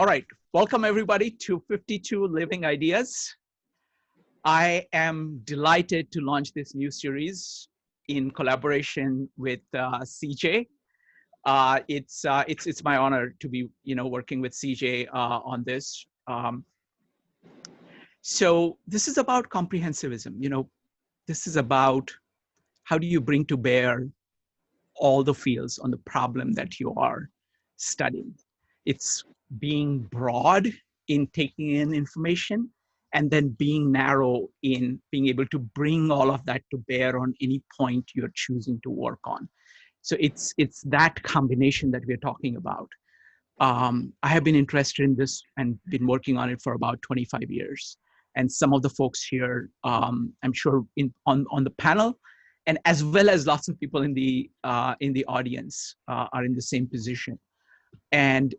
All right, welcome everybody to 52 Living Ideas. I am delighted to launch this new series in collaboration with CJ. It's my honor to be working with CJ on this. So this is about comprehensivism. This is about how do you bring to bear all the fields on the problem that you are studying. It's being broad in taking in information and then being narrow in being able to bring all of that to bear on any point you're choosing to work on. So it's that combination that we're talking about. I have been interested in this and been working on it for about 25 years. And some of the folks here, I'm sure on the panel, and as well as lots of people in the audience are in the same position. And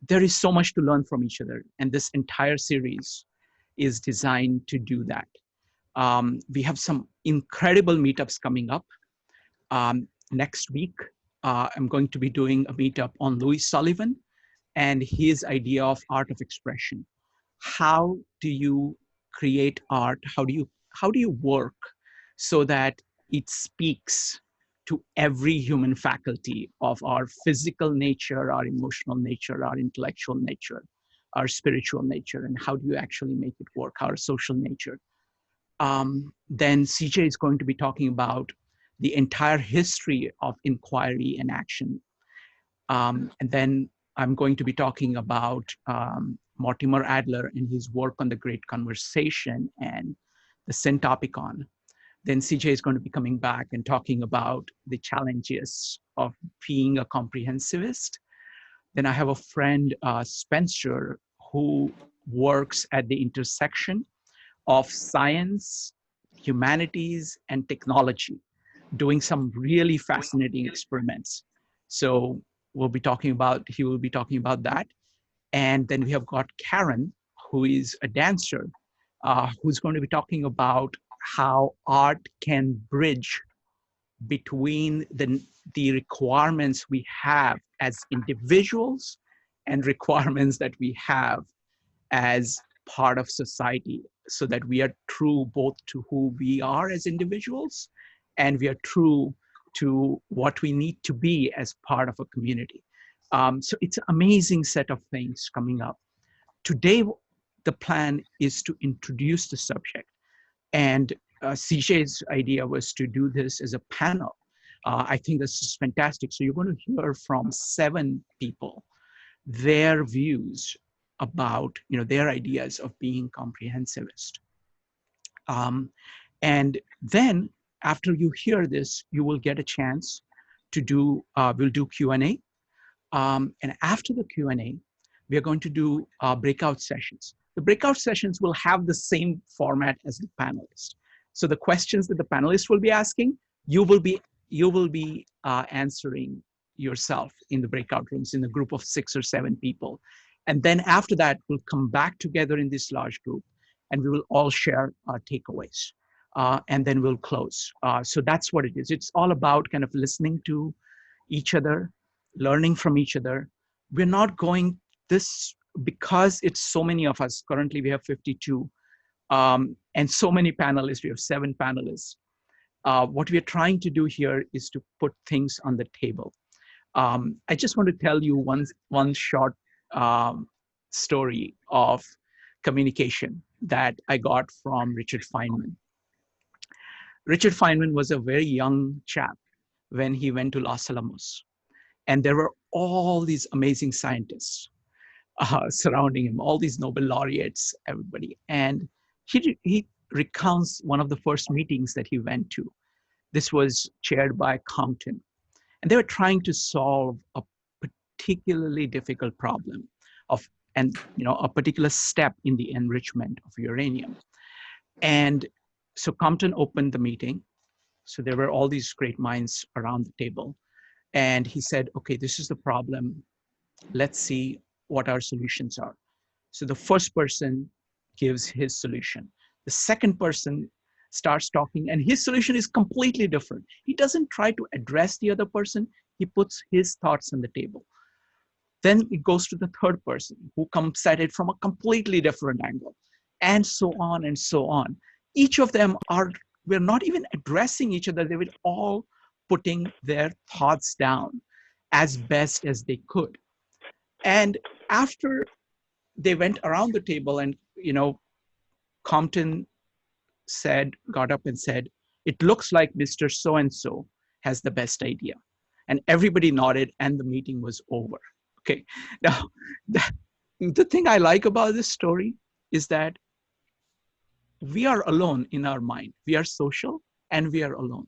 there is so much to learn from each other. And this entire series is designed to do that. We have some incredible meetups coming up. Next week, I'm going to be doing a meetup on Sullivan and his idea of art of expression. How do you create art? How do you work so that it speaks to every human faculty of our physical nature, our emotional nature, our intellectual nature, our spiritual nature, and how do you actually make it work, our social nature? Then CJ is going to be talking about the entire history of inquiry and action. And then I'm going to be talking about Mortimer Adler and his work on the Great Conversation and the Syntopicon. Then CJ is going to be coming back and talking about the challenges of being a comprehensivist. Then I have a friend, Spencer, who works at the intersection of science, humanities, and technology, doing some really fascinating experiments. So he will be talking about that. And then we have got Karen, who is a dancer, who's going to be talking about how art can bridge between the requirements we have as individuals and requirements that we have as part of society, so that we are true both to who we are as individuals and we are true to what we need to be as part of a community. So it's an amazing set of things coming up. Today, the plan is to introduce the subject. And CJ's idea was to do this as a panel. I think this is fantastic. So you're going to hear from 7 people, their views about their ideas of being comprehensivist. And then after you hear this, you will get a chance to do, we'll do Q&A. And after the Q&A, we are going to do breakout sessions. The breakout sessions will have the same format as the panelists. So the questions that the panelists will be asking, you will be answering yourself in the breakout rooms in a group of 6 or 7 people. And then after that, we'll come back together in this large group and we will all share our takeaways. And then we'll close. So that's what it is. It's all about kind of listening to each other, learning from each other. We're not going this, because it's so many of us. Currently we have 52 and so many panelists. We have 7 panelists. What we are trying to do here is to put things on the table. I just want to tell you one short story of communication that I got from Richard Feynman. Richard Feynman was a very young chap when he went to Los Alamos. And there were all these amazing scientists surrounding him, all these Nobel laureates, everybody. And he recounts one of the first meetings that he went to. This was chaired by Compton. And they were trying to solve a particularly difficult problem of, a particular step in the enrichment of uranium. And so Compton opened the meeting. So there were all these great minds around the table. And he said, okay, this is the problem. Let's see what our solutions are. So the first person gives his solution. The second person starts talking and his solution is completely different. He doesn't try to address the other person. He puts his thoughts on the table. Then it goes to the third person who comes at it from a completely different angle, and so on and so on. Each of them we're not even addressing each other. They were all putting their thoughts down as best as they could. And after they went around the table and, Compton got up and said, "It looks like Mr. So-and-so has the best idea." And everybody nodded and the meeting was over. Okay. Now, the thing I like about this story is that we are alone in our mind. We are social and we are alone.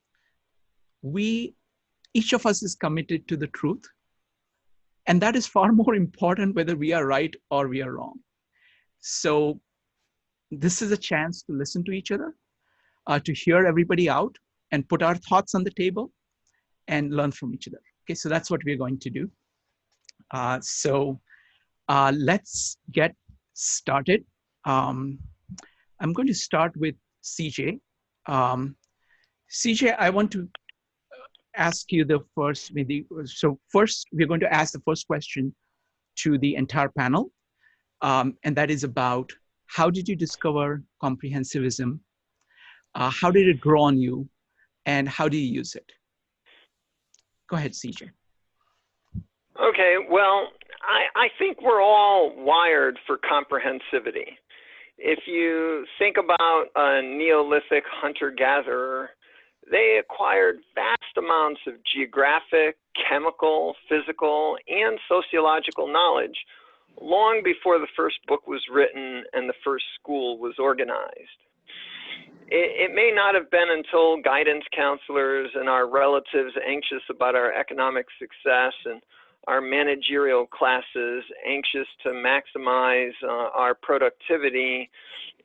Each of us is committed to the truth. And that is far more important whether we are right or we are wrong. So this is a chance to listen to each other, to hear everybody out and put our thoughts on the table and learn from each other. Okay, so that's what we're going to do. So let's get started. I'm going to start with CJ. CJ, I want to ask you the first, so first we're going to ask the first question to the entire panel. And that is about, how did you discover comprehensivism? How did it grow on you? And how do you use it? Go ahead, CJ. Okay, well, I think we're all wired for comprehensivity. If you think about a Neolithic hunter-gatherer, they acquired vast amounts of geographic, chemical, physical, and sociological knowledge long before the first book was written and the first school was organized. It may not have been until guidance counselors and our relatives anxious about our economic success and our managerial classes anxious to maximize our productivity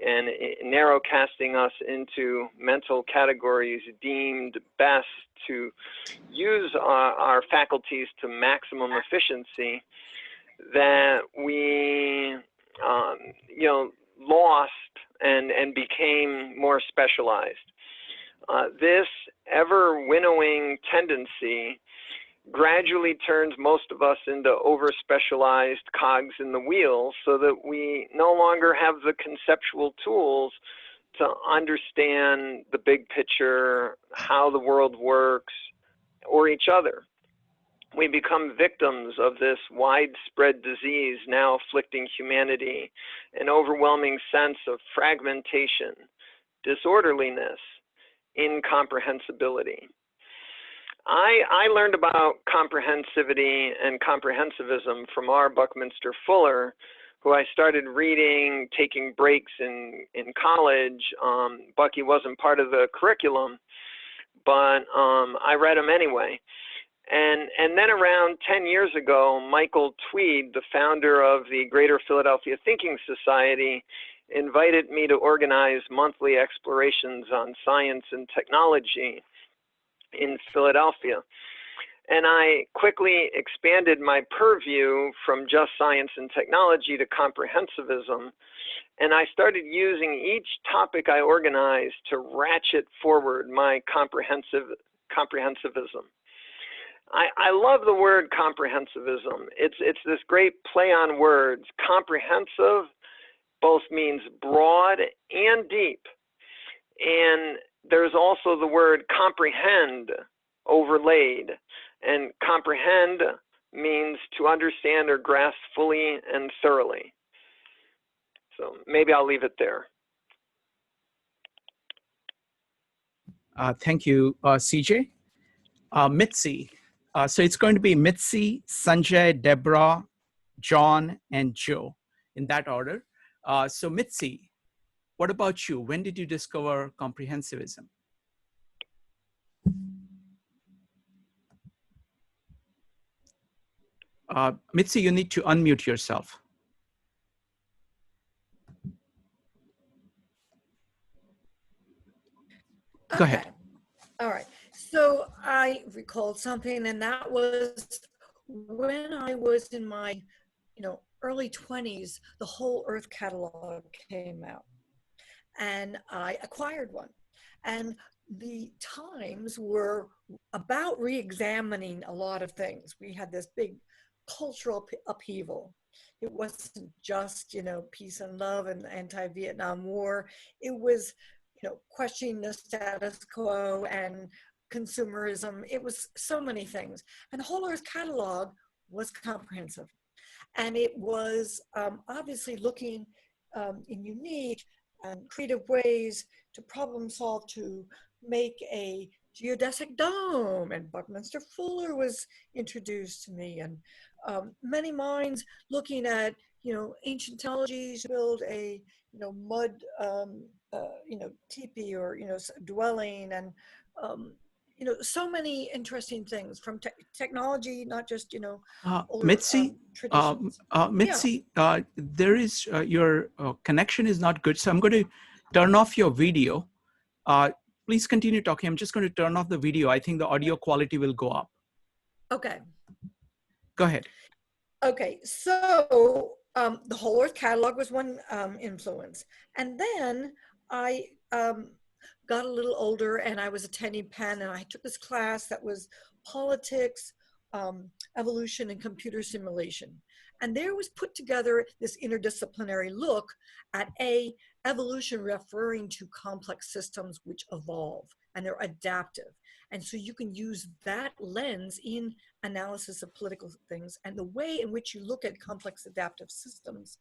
and narrow casting us into mental categories deemed best to use our faculties to maximum efficiency, that we lost and became more specialized. This ever winnowing tendency gradually turns most of us into over-specialized cogs in the wheel, so that we no longer have the conceptual tools to understand the big picture, how the world works, or each other. We become victims of this widespread disease now afflicting humanity, an overwhelming sense of fragmentation, disorderliness, incomprehensibility. I learned about comprehensivity and comprehensivism from R. Buckminster Fuller, who I started reading, taking breaks in college. Bucky wasn't part of the curriculum, but I read him anyway. And then around 10 years ago, Michael Tweed, the founder of the Greater Philadelphia Thinking Society, invited me to organize monthly explorations on science and technology in Philadelphia. And I quickly expanded my purview from just science and technology to comprehensivism. And I started using each topic I organized to ratchet forward my comprehensivism. I love the word comprehensivism. It's this great play on words. Comprehensive both means broad and deep. And there's also the word comprehend overlaid. And comprehend means to understand or grasp fully and thoroughly. So maybe I'll leave it there. Thank you, CJ. Mitzi. So it's going to be Mitzi, Sanjay, Deborah, John, and Joe in that order. So Mitzi, what about you? When did you discover comprehensivism? Mitzi, you need to unmute yourself. Go ahead. All right. So I recalled something, and that was when I was in my, early 20s, the Whole Earth catalog came out, and I acquired one. And the times were about re-examining a lot of things. We had this big cultural upheaval. It wasn't just, peace and love and the anti-Vietnam War. It was, questioning the status quo and consumerism. It was so many things. And the Whole Earth Catalog was comprehensive. And it was obviously looking in unique and creative ways to problem solve, to make a geodesic dome. And Buckminster Fuller was introduced to me, and many minds looking at, ancient technologies to build a, mud, teepee or, dwelling, and, so many interesting things from technology, not just, older Mitzi, traditions. Mitzi, there is your connection is not good, so I'm going to turn off your video. Please continue talking. I'm just going to turn off the video. I think the audio quality will go up. Okay. Go ahead. Okay, so the Whole Earth Catalog was one influence. And then I got a little older and I was attending Penn, and I took this class that was politics, evolution, and computer simulation. And there was put together this interdisciplinary look at evolution, referring to complex systems which evolve and they're adaptive. And so you can use that lens in analysis of political things. And the way in which you look at complex adaptive systems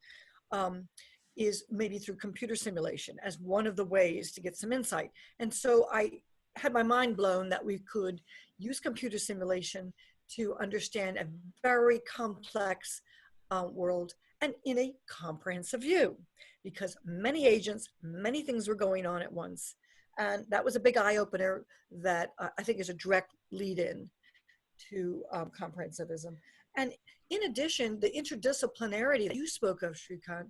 is maybe through computer simulation as one of the ways to get some insight. And so I had my mind blown that we could use computer simulation to understand a very complex world and in a comprehensive view, because many agents, many things were going on at once. And that was a big eye-opener that I think is a direct lead-in to comprehensivism. And in addition, the interdisciplinarity that you spoke of, Shrikant,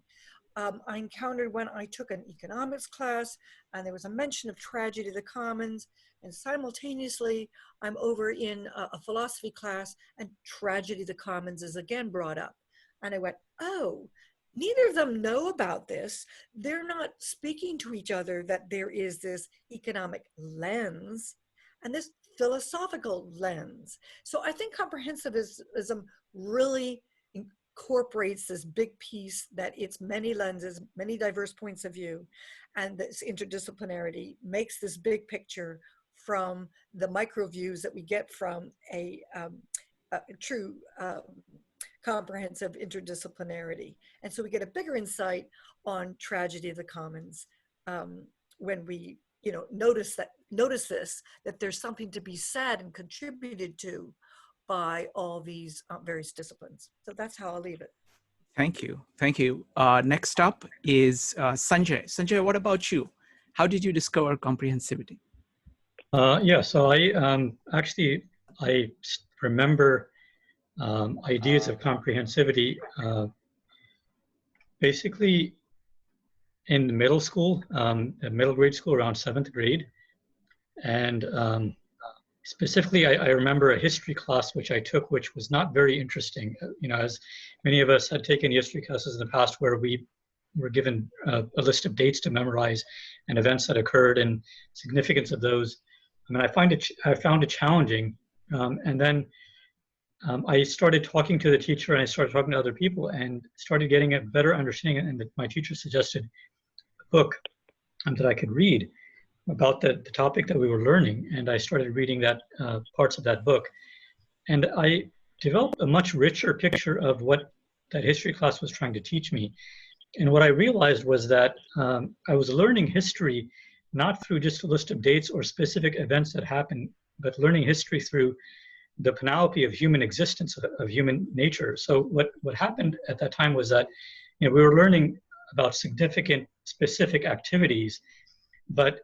I encountered when I took an economics class, and there was a mention of tragedy of the commons, and simultaneously I'm over in a philosophy class and tragedy of the commons is again brought up. And I went, oh, neither of them know about this. They're not speaking to each other that there is this economic lens and this philosophical lens. So I think comprehensivism really incorporates this big piece that it's many lenses, many diverse points of view, and this interdisciplinarity makes this big picture from the micro views that we get from a true comprehensive interdisciplinarity. And so we get a bigger insight on tragedy of the commons when we notice this, that there's something to be said and contributed to by all these various disciplines. So that's how I'll leave it. Thank you. Thank you. Next up is Sanjay. Sanjay, what about you? How did you discover comprehensivity? Yeah, so I remember ideas of comprehensivity basically in the middle school, middle grade school, around 7th grade. And specifically, I remember a history class which I took, which was not very interesting. As many of us had taken history classes in the past where we were given a list of dates to memorize and events that occurred and significance of those. I mean, I found it challenging. And then I started talking to the teacher, and I started talking to other people and started getting a better understanding. And my teacher suggested a book that I could read about the topic that we were learning. And I started reading that parts of that book. And I developed a much richer picture of what that history class was trying to teach me. And what I realized was that I was learning history not through just a list of dates or specific events that happened, but learning history through the panoply of human existence, of human nature. So what happened at that time was that we were learning about significant specific activities, but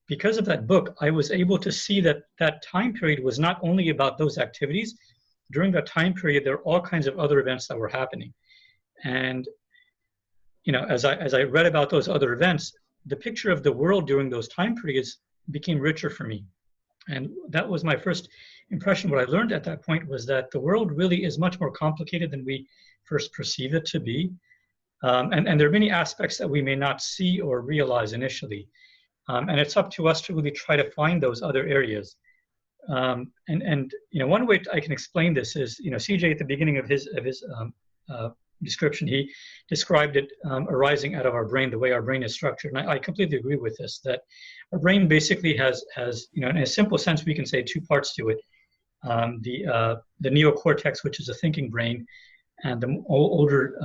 because of that book, I was able to see that that time period was not only about those activities. During that time period, there were all kinds of other events that were happening. And as I read about those other events, the picture of the world during those time periods became richer for me. And that was my first impression. What I learned at that point was that the world really is much more complicated than we first perceive it to be. And there are many aspects that we may not see or realize initially. And it's up to us to really try to find those other areas. and you know, one way I can explain this is, you know, CJ at the beginning of his description, he described it arising out of our brain, the way our brain is structured. And I completely agree with this, that our brain basically has, you know, in a simple sense, we can say two parts to it. The neocortex, which is a thinking brain, and the older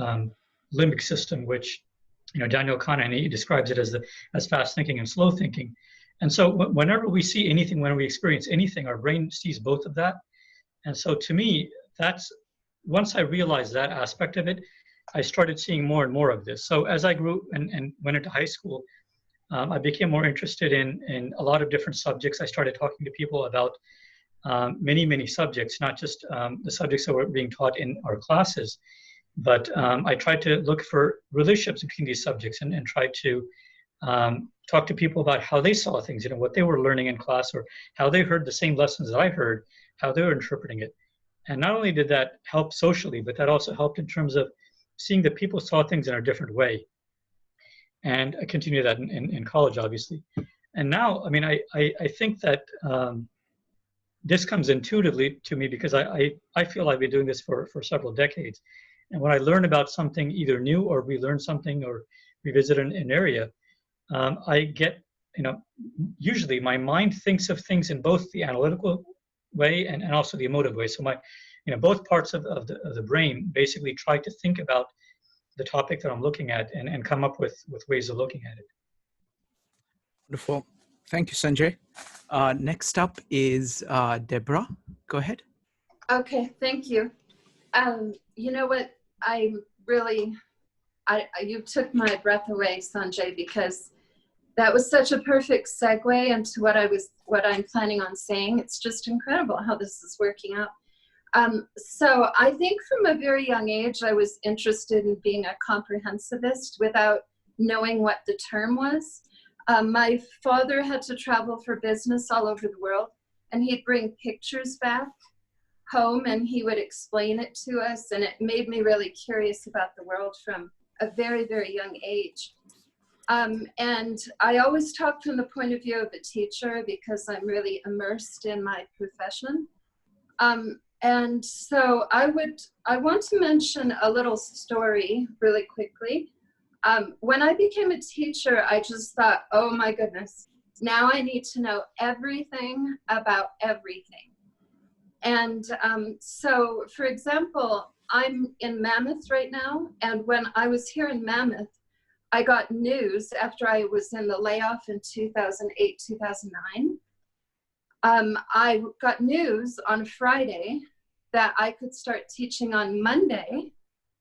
limbic system, which, you know, Daniel Kahneman, he describes it as fast thinking and slow thinking. And so whenever we see anything, when we experience anything, our brain sees both of that. And so to me, that's, once I realized that aspect of it, I started seeing more and more of this. So as I grew and went into high school, I became more interested in a lot of different subjects. I started talking to people about many subjects, not just the subjects that were being taught in our classes, but I tried to look for relationships between these subjects and try to talk to people about how they saw things, you know, what they were learning in class, or how they heard the same lessons that I heard, how they were interpreting it. And not only did that help socially, but that also helped in terms of seeing that people saw things in a different way. And I continued that in college, obviously. And now, I mean, I think that this comes intuitively to me because I feel I've been doing this for several decades. And when I learn about something either new or relearn something or revisit an area, I get, you know, usually my mind thinks of things in both the analytical way and also the emotive way. So my, you know, both parts of the brain basically try to think about the topic that I'm looking at and come up with ways of looking at it. Wonderful. Thank you, Sanjay. Next up is Deborah. Go ahead. Okay, thank you. You know what, you took my breath away, Sanjay, because that was such a perfect segue into what I'm planning on saying. It's just incredible how this is working out. So I think from a very young age, I was interested in being a comprehensivist without knowing what the term was. My father had to travel for business all over the world, and he'd bring pictures back home and he would explain it to us, and it made me really curious about the world from a very, very young age. And I always talk from the point of view of a teacher because I'm really immersed in my profession. And so I want to mention a little story really quickly. When I became a teacher, I just thought, oh my goodness, now I need to know everything about everything. And so, for example, I'm in Mammoth right now, and when I was here in Mammoth, I got news after I was in the layoff in 2008, 2009. I got news on Friday that I could start teaching on Monday,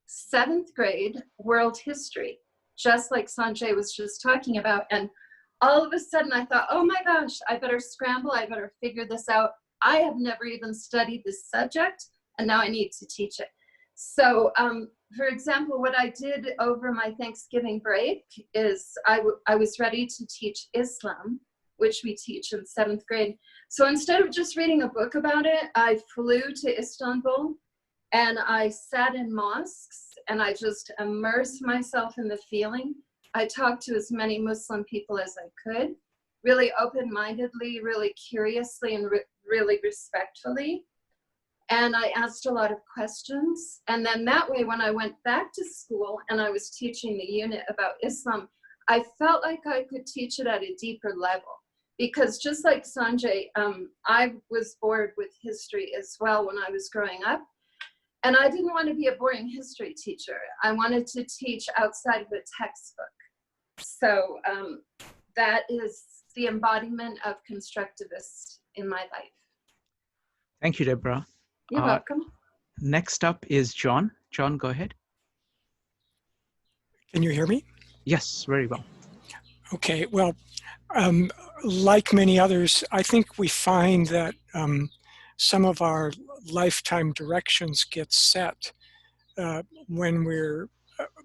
7th grade world history, just like Sanjay was just talking about. And all of a sudden I thought, oh my gosh, I better scramble, I better figure this out. I have never even studied this subject, and now I need to teach it. So, for example, what I did over my Thanksgiving break is I was ready to teach Islam, which we teach in 7th grade. So instead of just reading a book about it, I flew to Istanbul and I sat in mosques and I just immersed myself in the feeling. I talked to as many Muslim people as I could, really open-mindedly, really curiously, and really respectfully. And I asked a lot of questions. And then that way, when I went back to school and I was teaching the unit about Islam, I felt like I could teach it at a deeper level. Because just like Sanjay, I was bored with history as well when I was growing up. And I didn't want to be a boring history teacher. I wanted to teach outside of a textbook. So that is the embodiment of constructivist in my life. Thank you, Deborah. You're welcome. Next up is John. John, go ahead. Can you hear me? Yes, very well. Okay, well, like many others, I think we find that some of our lifetime directions get set when we're,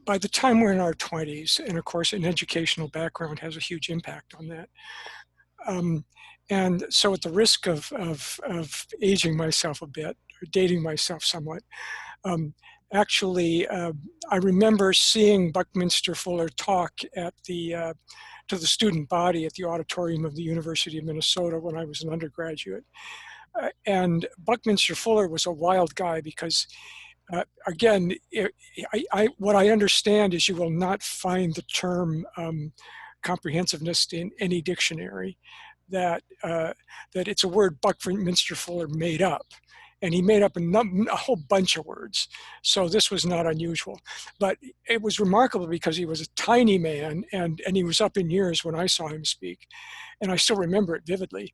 by the time we're in our 20s, and of course an educational background has a huge impact on that. And so at the risk of aging myself a bit, or dating myself somewhat, actually, I remember seeing Buckminster Fuller talk at to the student body at the auditorium of the University of Minnesota when I was an undergraduate. And Buckminster Fuller was a wild guy because, again, what I understand is you will not find the term comprehensiveness in any dictionary. That it's a word Buckminster Fuller made up. And he made up a whole bunch of words. So this was not unusual. But it was remarkable because he was a tiny man, and he was up in years when I saw him speak. And I still remember it vividly.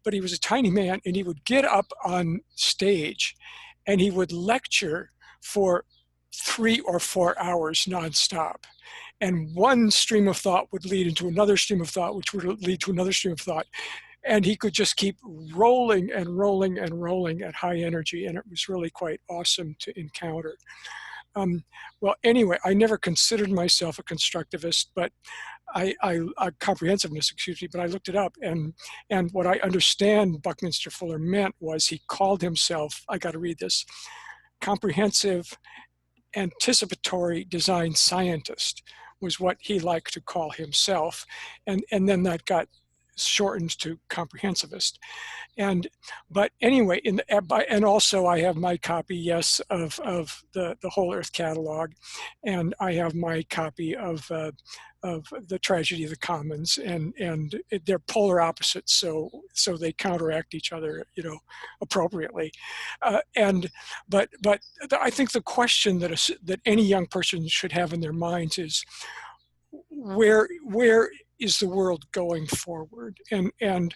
But he was a tiny man, and he would get up on stage, and he would lecture for 3 or 4 hours nonstop. And one stream of thought would lead into another stream of thought, which would lead to another stream of thought. And he could just keep rolling and rolling and rolling at high energy. And it was really quite awesome to encounter. Well, anyway, I never considered myself a constructivist, but a comprehensiveness, excuse me, but I looked it up. And what I understand Buckminster Fuller meant was he called himself, I got to read this, comprehensive anticipatory design scientist was what he liked to call himself. And then that got shortened to comprehensivist. But anyway, and also I have my copy, yes, of the Whole Earth Catalog, and I have my copy of the Tragedy of the Commons, and they're polar opposites, so they counteract each other, appropriately. But I think the question that any young person should have in their minds is, where is the world going forward? And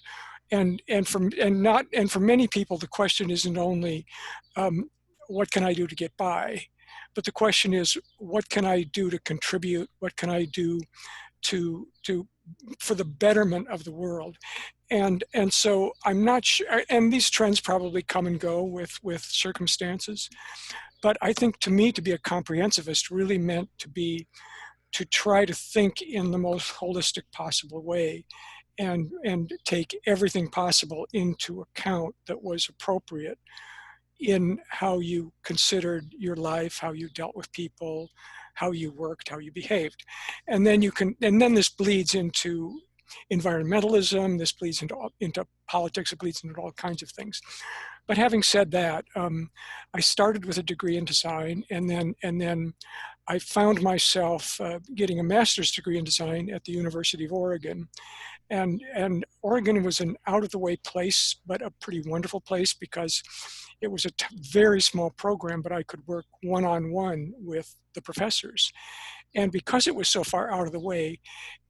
for many people, the question isn't only what can I do to get by, but the question is, what can I do to contribute? What can I do for the betterment of the world? And so I'm not sure, and these trends probably come and go with circumstances, but I think to me, to be a comprehensivist really meant to try to think in the most holistic possible way and take everything possible into account that was appropriate in how you considered your life, how you dealt with people, how you worked, how you behaved. And then this bleeds into environmentalism, this bleeds into politics, it bleeds into all kinds of things. But having said that, I started with a degree in design, and then I found myself getting a master's degree in design at the University of Oregon. And Oregon was an out-of-the-way place, but a pretty wonderful place because it was a very small program, but I could work one-on-one with the professors. And because it was so far out of the way,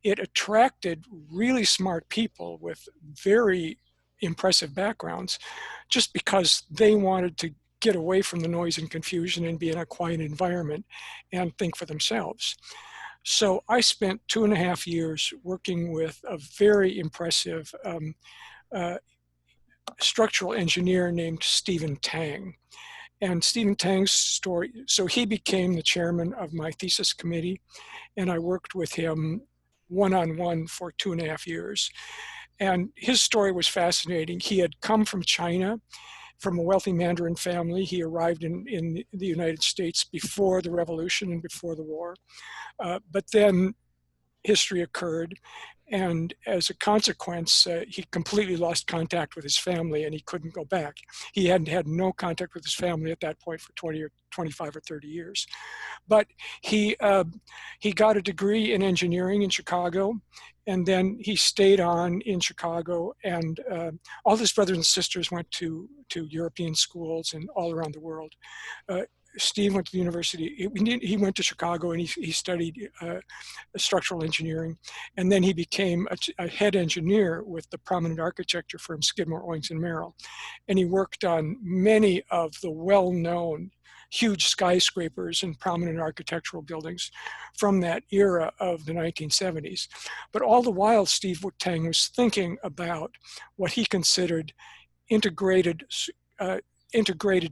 it attracted really smart people with very impressive backgrounds, just because they wanted to get away from the noise and confusion and be in a quiet environment and think for themselves. So I spent 2.5 years working with a very impressive structural engineer named Stephen Tang. And Stephen Tang's story, so he became the chairman of my thesis committee, and I worked with him one-on-one for 2.5 years. And his story was fascinating. He had come from China, from a wealthy Mandarin family. He arrived in the United States before the revolution and before the war. But then history occurred, and as a consequence, he completely lost contact with his family, and he couldn't go back. He hadn't had no contact with his family at that point for 20 or 25 or 30 years. But he got a degree in engineering in Chicago, and then he stayed on in Chicago, and all his brothers and sisters went to European schools and all around the world. Steve went to the university. He went to Chicago, and he studied structural engineering, and then he became a head engineer with the prominent architecture firm Skidmore, Owings and Merrill, and he worked on many of the well-known huge skyscrapers and prominent architectural buildings from that era of the 1970s. But all the while, Steve Tang was thinking about what he considered integrated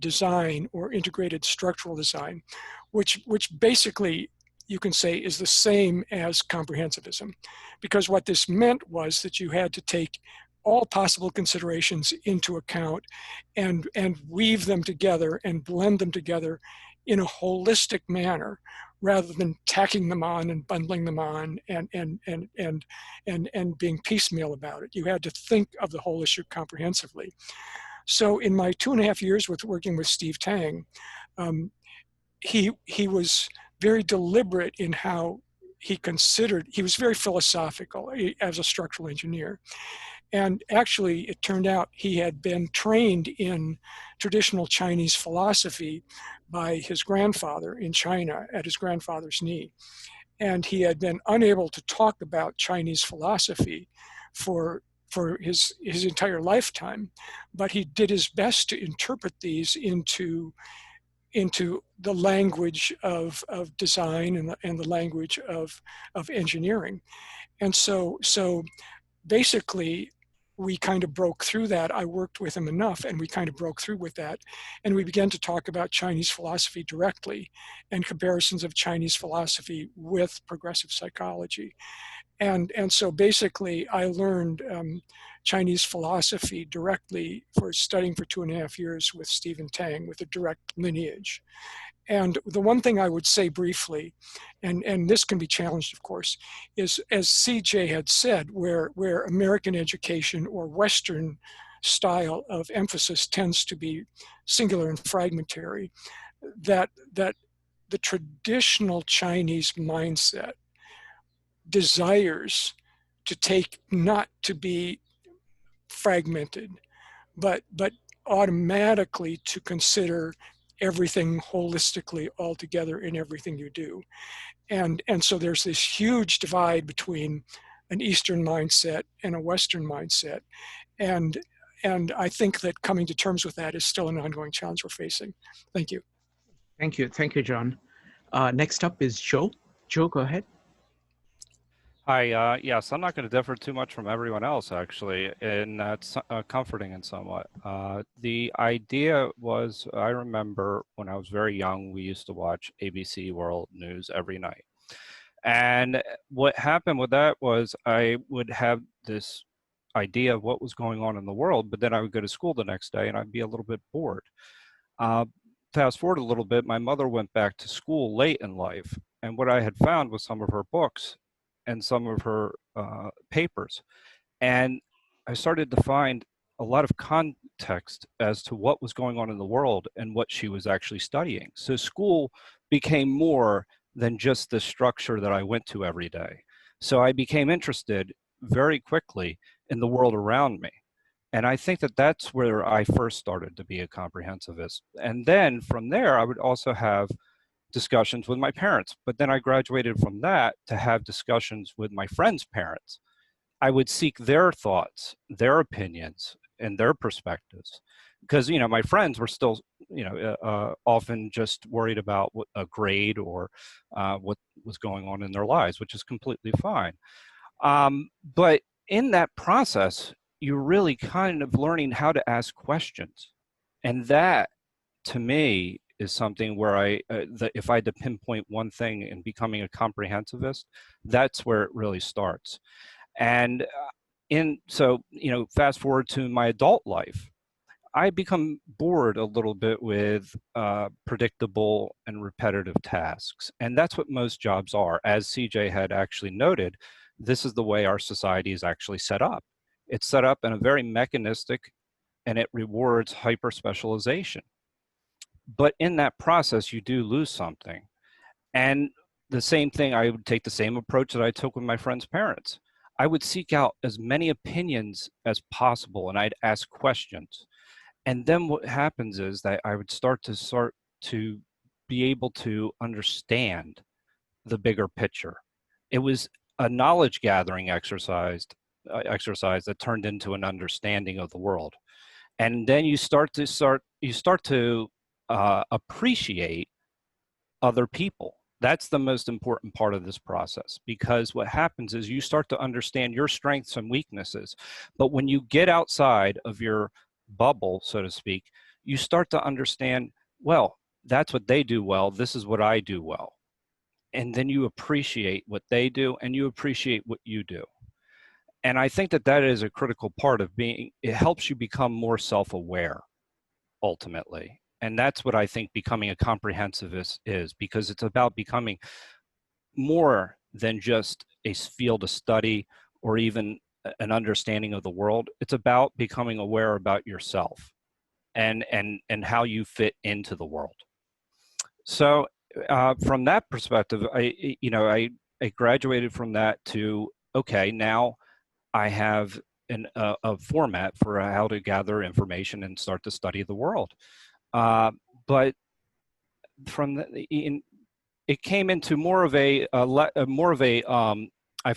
design or integrated structural design, which basically you can say is the same as comprehensivism, because what this meant was that you had to take all possible considerations into account and weave them together and blend them together in a holistic manner, rather than tacking them on and bundling them on and being piecemeal about it. You had to think of the whole issue comprehensively. So in my 2.5 years with working with Steve Tang, he was very deliberate in how he considered, he was very philosophical as a structural engineer. And actually, it turned out he had been trained in traditional Chinese philosophy by his grandfather in China at his grandfather's knee. And he had been unable to talk about Chinese philosophy for his entire lifetime, but he did his best to interpret these into the language of design and the language of engineering. And so basically, we kind of broke through that. I worked with him enough, and we kind of broke through with that. And we began to talk about Chinese philosophy directly and comparisons of Chinese philosophy with progressive psychology. And so basically, I learned Chinese philosophy directly for studying for 2.5 years with Stephen Tang, with a direct lineage. And the one thing I would say briefly, and this can be challenged, of course, is, as CJ had said, where American education or Western style of emphasis tends to be singular and fragmentary, that the traditional Chinese mindset desires to take, not to be fragmented, but automatically to consider everything holistically all together in everything you do. And so there's this huge divide between an Eastern mindset and a Western mindset. And I think that coming to terms with that is still an ongoing challenge we're facing. Thank you. Thank you. Thank you, John. Next up is Joe. Joe, go ahead. Hi, yes, I'm not going to differ too much from everyone else, actually, and that's comforting in somewhat. The idea was, I remember when I was very young, we used to watch ABC World News every night. And what happened with that was I would have this idea of what was going on in the world, but then I would go to school the next day and I'd be a little bit bored. Fast forward a little bit, my mother went back to school late in life, and what I had found was some of her books and some of her papers. And I started to find a lot of context as to what was going on in the world and what she was actually studying. So school became more than just the structure that I went to every day. So I became interested very quickly in the world around me. And I think that that's where I first started to be a comprehensivist. And then from there, I would also have discussions with my parents. But then I graduated from that to have discussions with my friends' parents. I would seek their thoughts, their opinions, and their perspectives. Because, you know, my friends were still, you know, often just worried about a grade or what was going on in their lives, which is completely fine. But in that process, you're really kind of learning how to ask questions. And that, to me, is something where if I had to pinpoint one thing in becoming a comprehensivist, that's where it really starts. And so, you know, fast forward to my adult life, I become bored a little bit with predictable and repetitive tasks. And that's what most jobs are. As CJ had actually noted, this is the way our society is actually set up. It's set up in a very mechanistic, and it rewards hyper-specialization. But in that process, you do lose something. And the same thing, I would take the same approach that I took with my friends' parents. I would seek out as many opinions as possible, and I'd ask questions. And then what happens is that I would start to be able to understand the bigger picture. It was a knowledge gathering exercise that turned into an understanding of the world. And then you start to appreciate other people. That's the most important part of this process, because what happens is you start to understand your strengths and weaknesses. But when you get outside of your bubble, so to speak, you start to understand, well, that's what they do well, this is what I do well. And then you appreciate what they do and you appreciate what you do. And I think that that is a critical part of being, it helps you become more self-aware ultimately. And that's what I think becoming a comprehensivist is, because it's about becoming more than just a field of study or even an understanding of the world. It's about becoming aware about yourself. and how you fit into the world. So from that perspective, I graduated from that to, okay, now I have a format for how to gather information and start to study the world. But from it came into more of I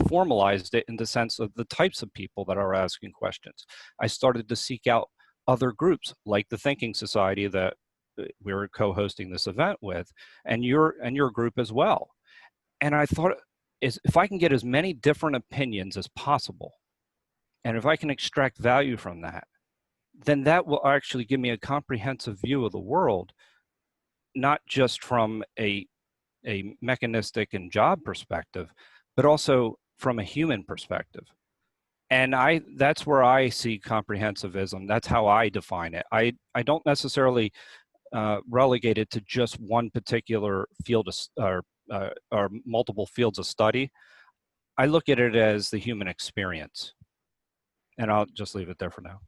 formalized it in the sense of the types of people that are asking questions. I started to seek out other groups like the Thinking Society that we were co-hosting this event with, and your group as well. And I thought, if I can get as many different opinions as possible, and if I can extract value from that, then that will actually give me a comprehensive view of the world, not just from a mechanistic and job perspective, but also from a human perspective. And that's where I see comprehensivism. That's how I define it. I don't necessarily relegate it to just one particular field or multiple fields of study. I look at it as the human experience. And I'll just leave it there for now.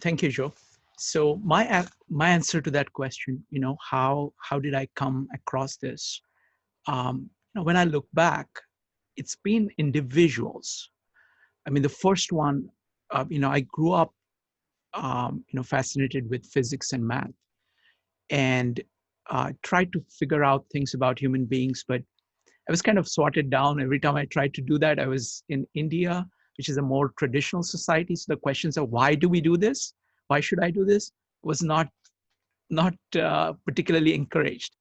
Thank you, Joe. So my answer to that question, how did I come across this? When I look back, it's been individuals. I mean, the first one, I grew up, fascinated with physics and math, and tried to figure out things about human beings, but I was kind of sorted down every time I tried to do that. I was in India, which is a more traditional society. So the questions of why do we do this? Why should I do this? Was not particularly encouraged.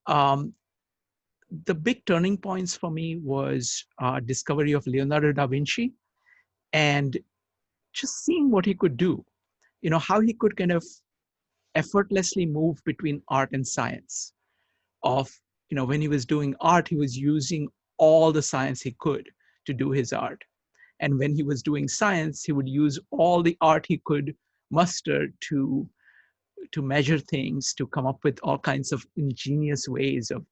The big turning points for me was discovery of Leonardo da Vinci, and just seeing what he could do, how he could kind of effortlessly move between art and science. When he was doing art, he was using all the science he could to do his art. And when he was doing science, he would use all the art he could muster to measure things, to come up with all kinds of ingenious ways of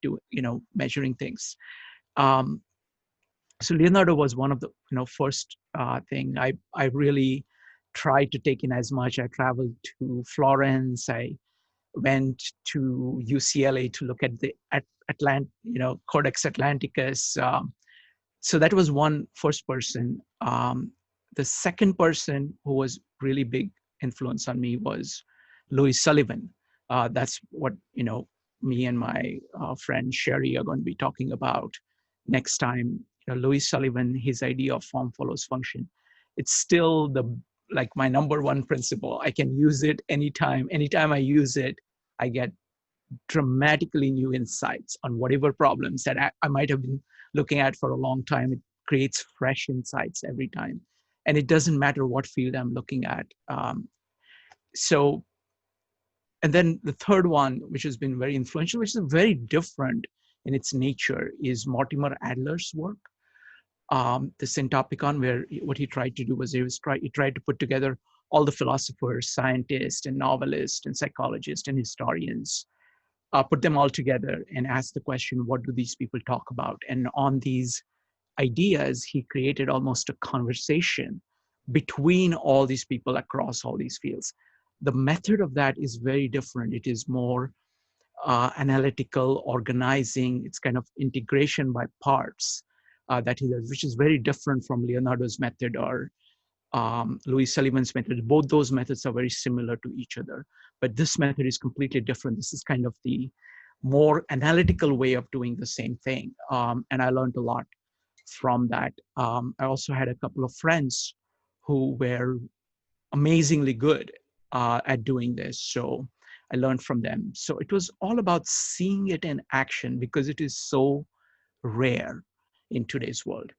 measuring things. So Leonardo was one of the first thing I really tried to take in as much. I traveled to Florence. I went to UCLA to look at the Codex Atlanticus. So that was one first person. The second person who was really big influence on me was Louis Sullivan. That's what me and my friend Sherry are going to be talking about next time. Louis Sullivan, his idea of form follows function. It's still my number one principle. I can use it anytime. Anytime I use it, I get dramatically new insights on whatever problems that I might have been looking at for a long time. It creates fresh insights every time. And it doesn't matter what field I'm looking at. And then the third one, which has been very influential, which is very different in its nature, is Mortimer Adler's work. The Syntopicon, where what he tried to do was he tried to put together all the philosophers, scientists, and novelists, and psychologists, and historians, put them all together and ask the question, what do these people talk about? And on these ideas, he created almost a conversation between all these people across all these fields. The method of that is very different. It is more analytical, organizing. It's kind of integration by parts that he does, which is very different from Leonardo's method or Louis Sullivan's method. Both those methods are very similar to each other, but this method is completely different. This is kind of the more analytical way of doing the same thing. And I learned a lot from that. I also had a couple of friends who were amazingly good at doing this. So I learned from them. So it was all about seeing it in action because it is so rare in today's world.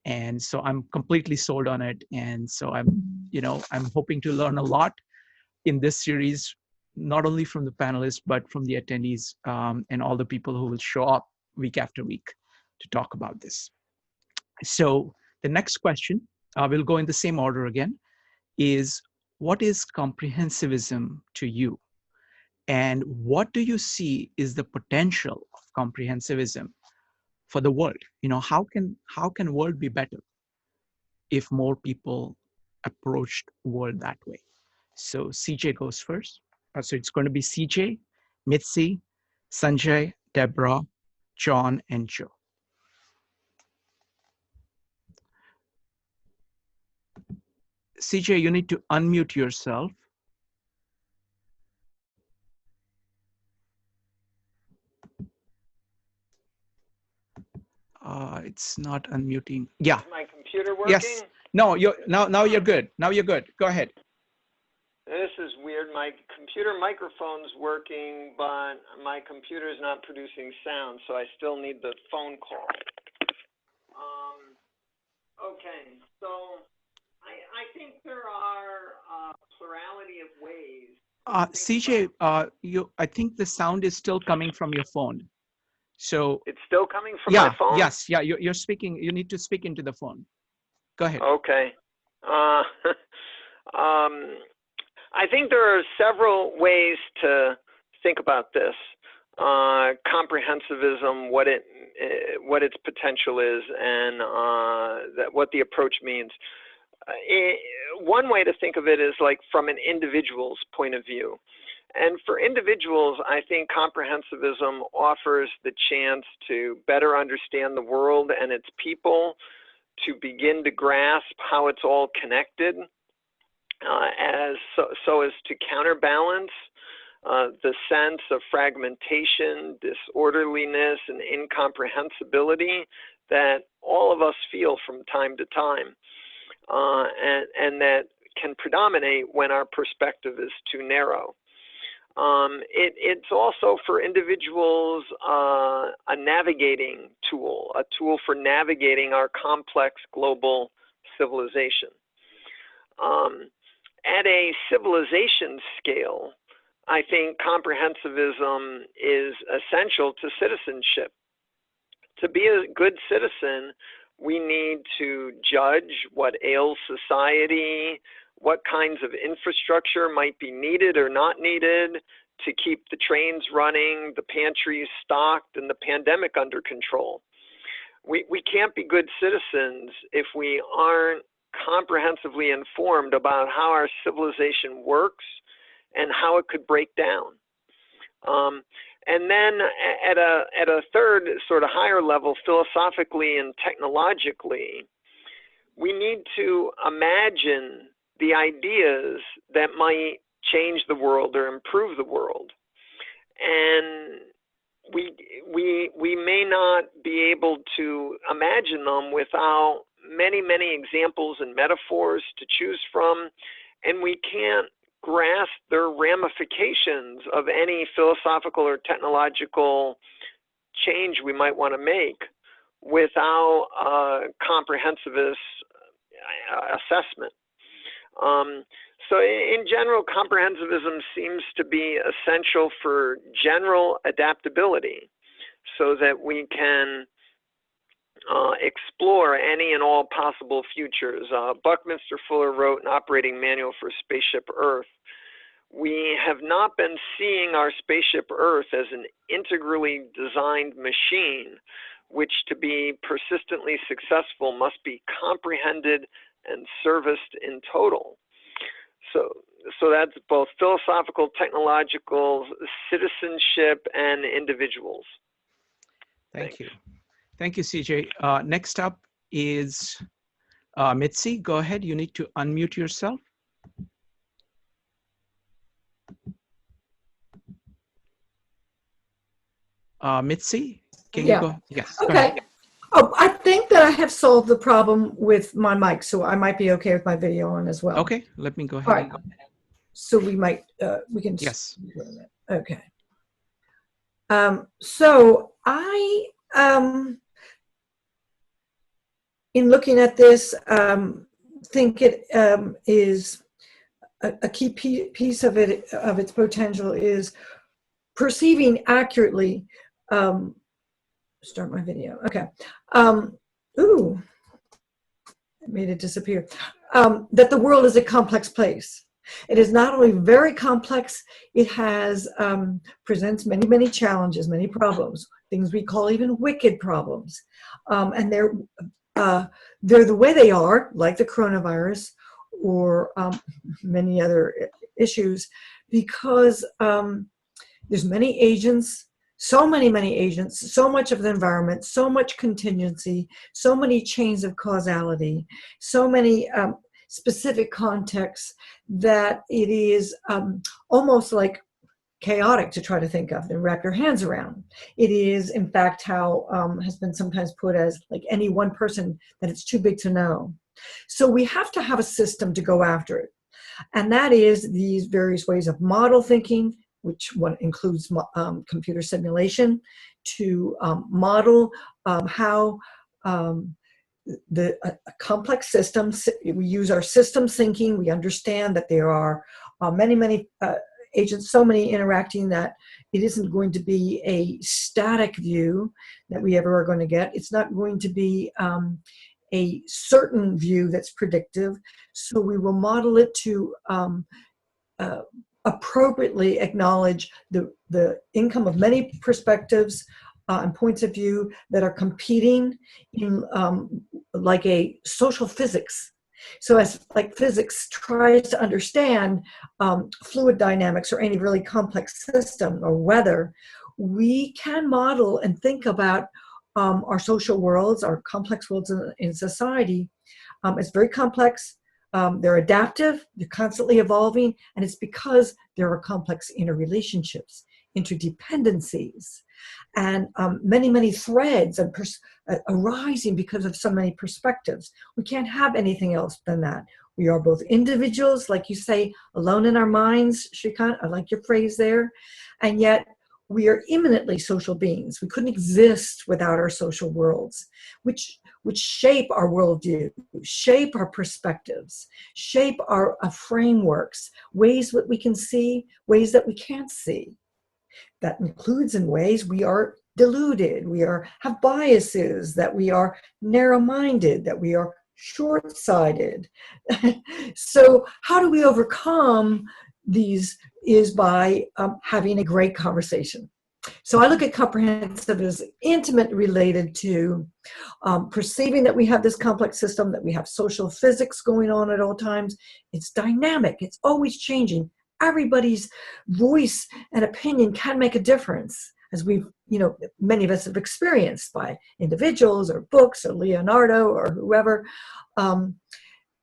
And so I'm completely sold on it. And so I'm hoping to learn a lot in this series, not only from the panelists, but from the attendees and all the people who will show up week after week to talk about this. So the next question, we'll go in the same order again, is what is comprehensivism to you? And what do you see is the potential of comprehensivism for the world? How can world be better if more people approached world that way? So CJ goes first. So it's going to be CJ, Mitzi, Sanjay, Deborah, John, and Joe. CJ, you need to unmute yourself. It's not unmuting. Yeah. Is my computer working? Yes. No, now you're good. Now you're good. Go ahead. This is weird. My computer microphone's working, but my computer is not producing sound, so I still need the phone call. Okay, so I think there are a plurality of ways. CJ, I think the sound is still coming from your phone. So it's still coming from yeah, my phone? Yes, yeah, you're speaking. You need to speak into the phone. Go ahead. Okay. I think there are several ways to think about this. Comprehensivism, what its potential is, and what the approach means. One way to think of it is like from an individual's point of view. And for individuals, I think comprehensivism offers the chance to better understand the world and its people, to begin to grasp how it's all connected, so as to counterbalance the sense of fragmentation, disorderliness, and incomprehensibility that all of us feel from time to time, and that can predominate when our perspective is too narrow. It's also for individuals a navigating tool, a tool for navigating our complex global civilization. At a civilization scale, I think comprehensivism is essential to citizenship. To be a good citizen, we need to judge what ails society, what kinds of infrastructure might be needed or not needed to keep the trains running, the pantries stocked, and the pandemic under control. We can't be good citizens if we aren't comprehensively informed about how our civilization works and how it could break down. And then at a third sort of higher level, philosophically and technologically, we need to imagine the ideas that might change the world or improve the world. And we may not be able to imagine them without many, many examples and metaphors to choose from, and we can't grasp their ramifications of any philosophical or technological change we might want to make without a comprehensivist assessment. So in general, comprehensivism seems to be essential for general adaptability so that we can explore any and all possible futures. Buckminster Fuller wrote an operating manual for Spaceship Earth. We have not been seeing our Spaceship Earth as an integrally designed machine, which to be persistently successful must be comprehended and serviced in total. So that's both philosophical, technological, citizenship, and individuals. Thank you. Thank you, CJ. Next up is Mitzi. Go ahead. You need to unmute yourself. Mitzi, can you go? Yes. Okay. Oh, I think that I have solved the problem with my mic, so I might be okay with my video on as well. Okay, let me go ahead. All right. So we might, we can. Yes. Okay. So I, in looking at this, think it is a key piece of it, of its potential is perceiving accurately. Start my video. Okay. Ooh, I made it disappear. That the world is a complex place. It is not only very complex, it has presents many, many challenges, many problems, things we call even wicked problems. And they're the way they are, like the coronavirus or many other issues, because there's many agents, so many agents, so much of the environment, so much contingency, so many chains of causality, so many specific contexts, that it is almost like chaotic to try to think of and wrap your hands around. It is, in fact, how has been sometimes put as like any one person, that it's too big to know. So we have to have a system to go after it. And that is these various ways of model thinking, which one includes computer simulation, to model how a complex systems, we use our systems thinking. We understand that there are many agents, so many interacting, that it isn't going to be a static view that we ever are going to get. It's not going to be a certain view that's predictive. So we will model it to appropriately acknowledge the income of many perspectives and points of view that are competing in like a social physics. So as like physics tries to understand fluid dynamics or any really complex system or weather, we can model and think about our social worlds, our complex worlds in society. It's very complex. They're adaptive, they're constantly evolving, and it's because there are complex interrelationships, interdependencies, and many threads and arising because of so many perspectives. We can't have anything else than that. We are both individuals, like you say, alone in our minds, Shrikant, I like your phrase there, and yet we are imminently social beings. We couldn't exist without our social worlds, which shape our worldview, shape our perspectives, shape our frameworks, ways that we can see, ways that we can't see. That includes in ways we are deluded, we have biases, that we are narrow-minded, that we are short-sighted. So how do we overcome these? Is by having a great conversation. So I look at comprehensive as intimately related to perceiving that we have this complex system, that we have social physics going on at all times. It's dynamic, it's always changing. Everybody's voice and opinion can make a difference, as many of us have experienced by individuals or books or Leonardo or whoever.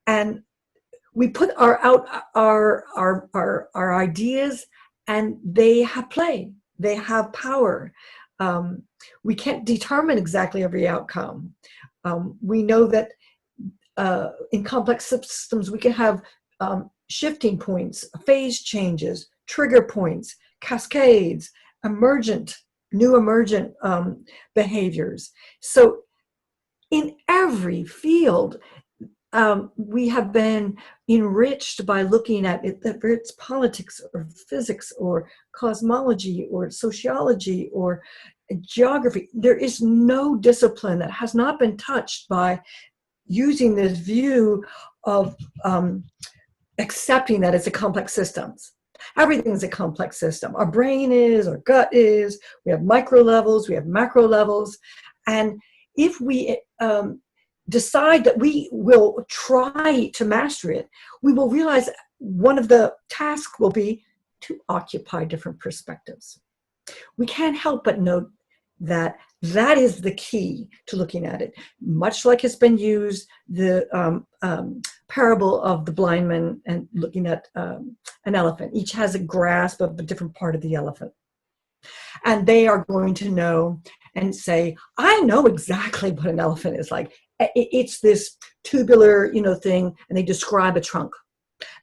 And we put our ideas, and they have play. They have power. We can't determine exactly every outcome. We know that in complex systems we can have shifting points, phase changes, trigger points, cascades, new emergent behaviors. So in every field, we have been enriched by looking at it, whether it's politics or physics or cosmology or sociology or geography. There is no discipline that has not been touched by using this view of accepting that it's a complex system. Everything's a complex system. Our brain is, our gut is, we have micro levels, we have macro levels. And if we decide that we will try to master it, we will realize one of the tasks will be to occupy different perspectives. We can't help but note that that is the key to looking at it. Much like it's been used, the parable of the blind man and looking at an elephant. Each has a grasp of a different part of the elephant. And they are going to know and say, I know exactly what an elephant is like. It's this tubular, thing, and they describe a trunk.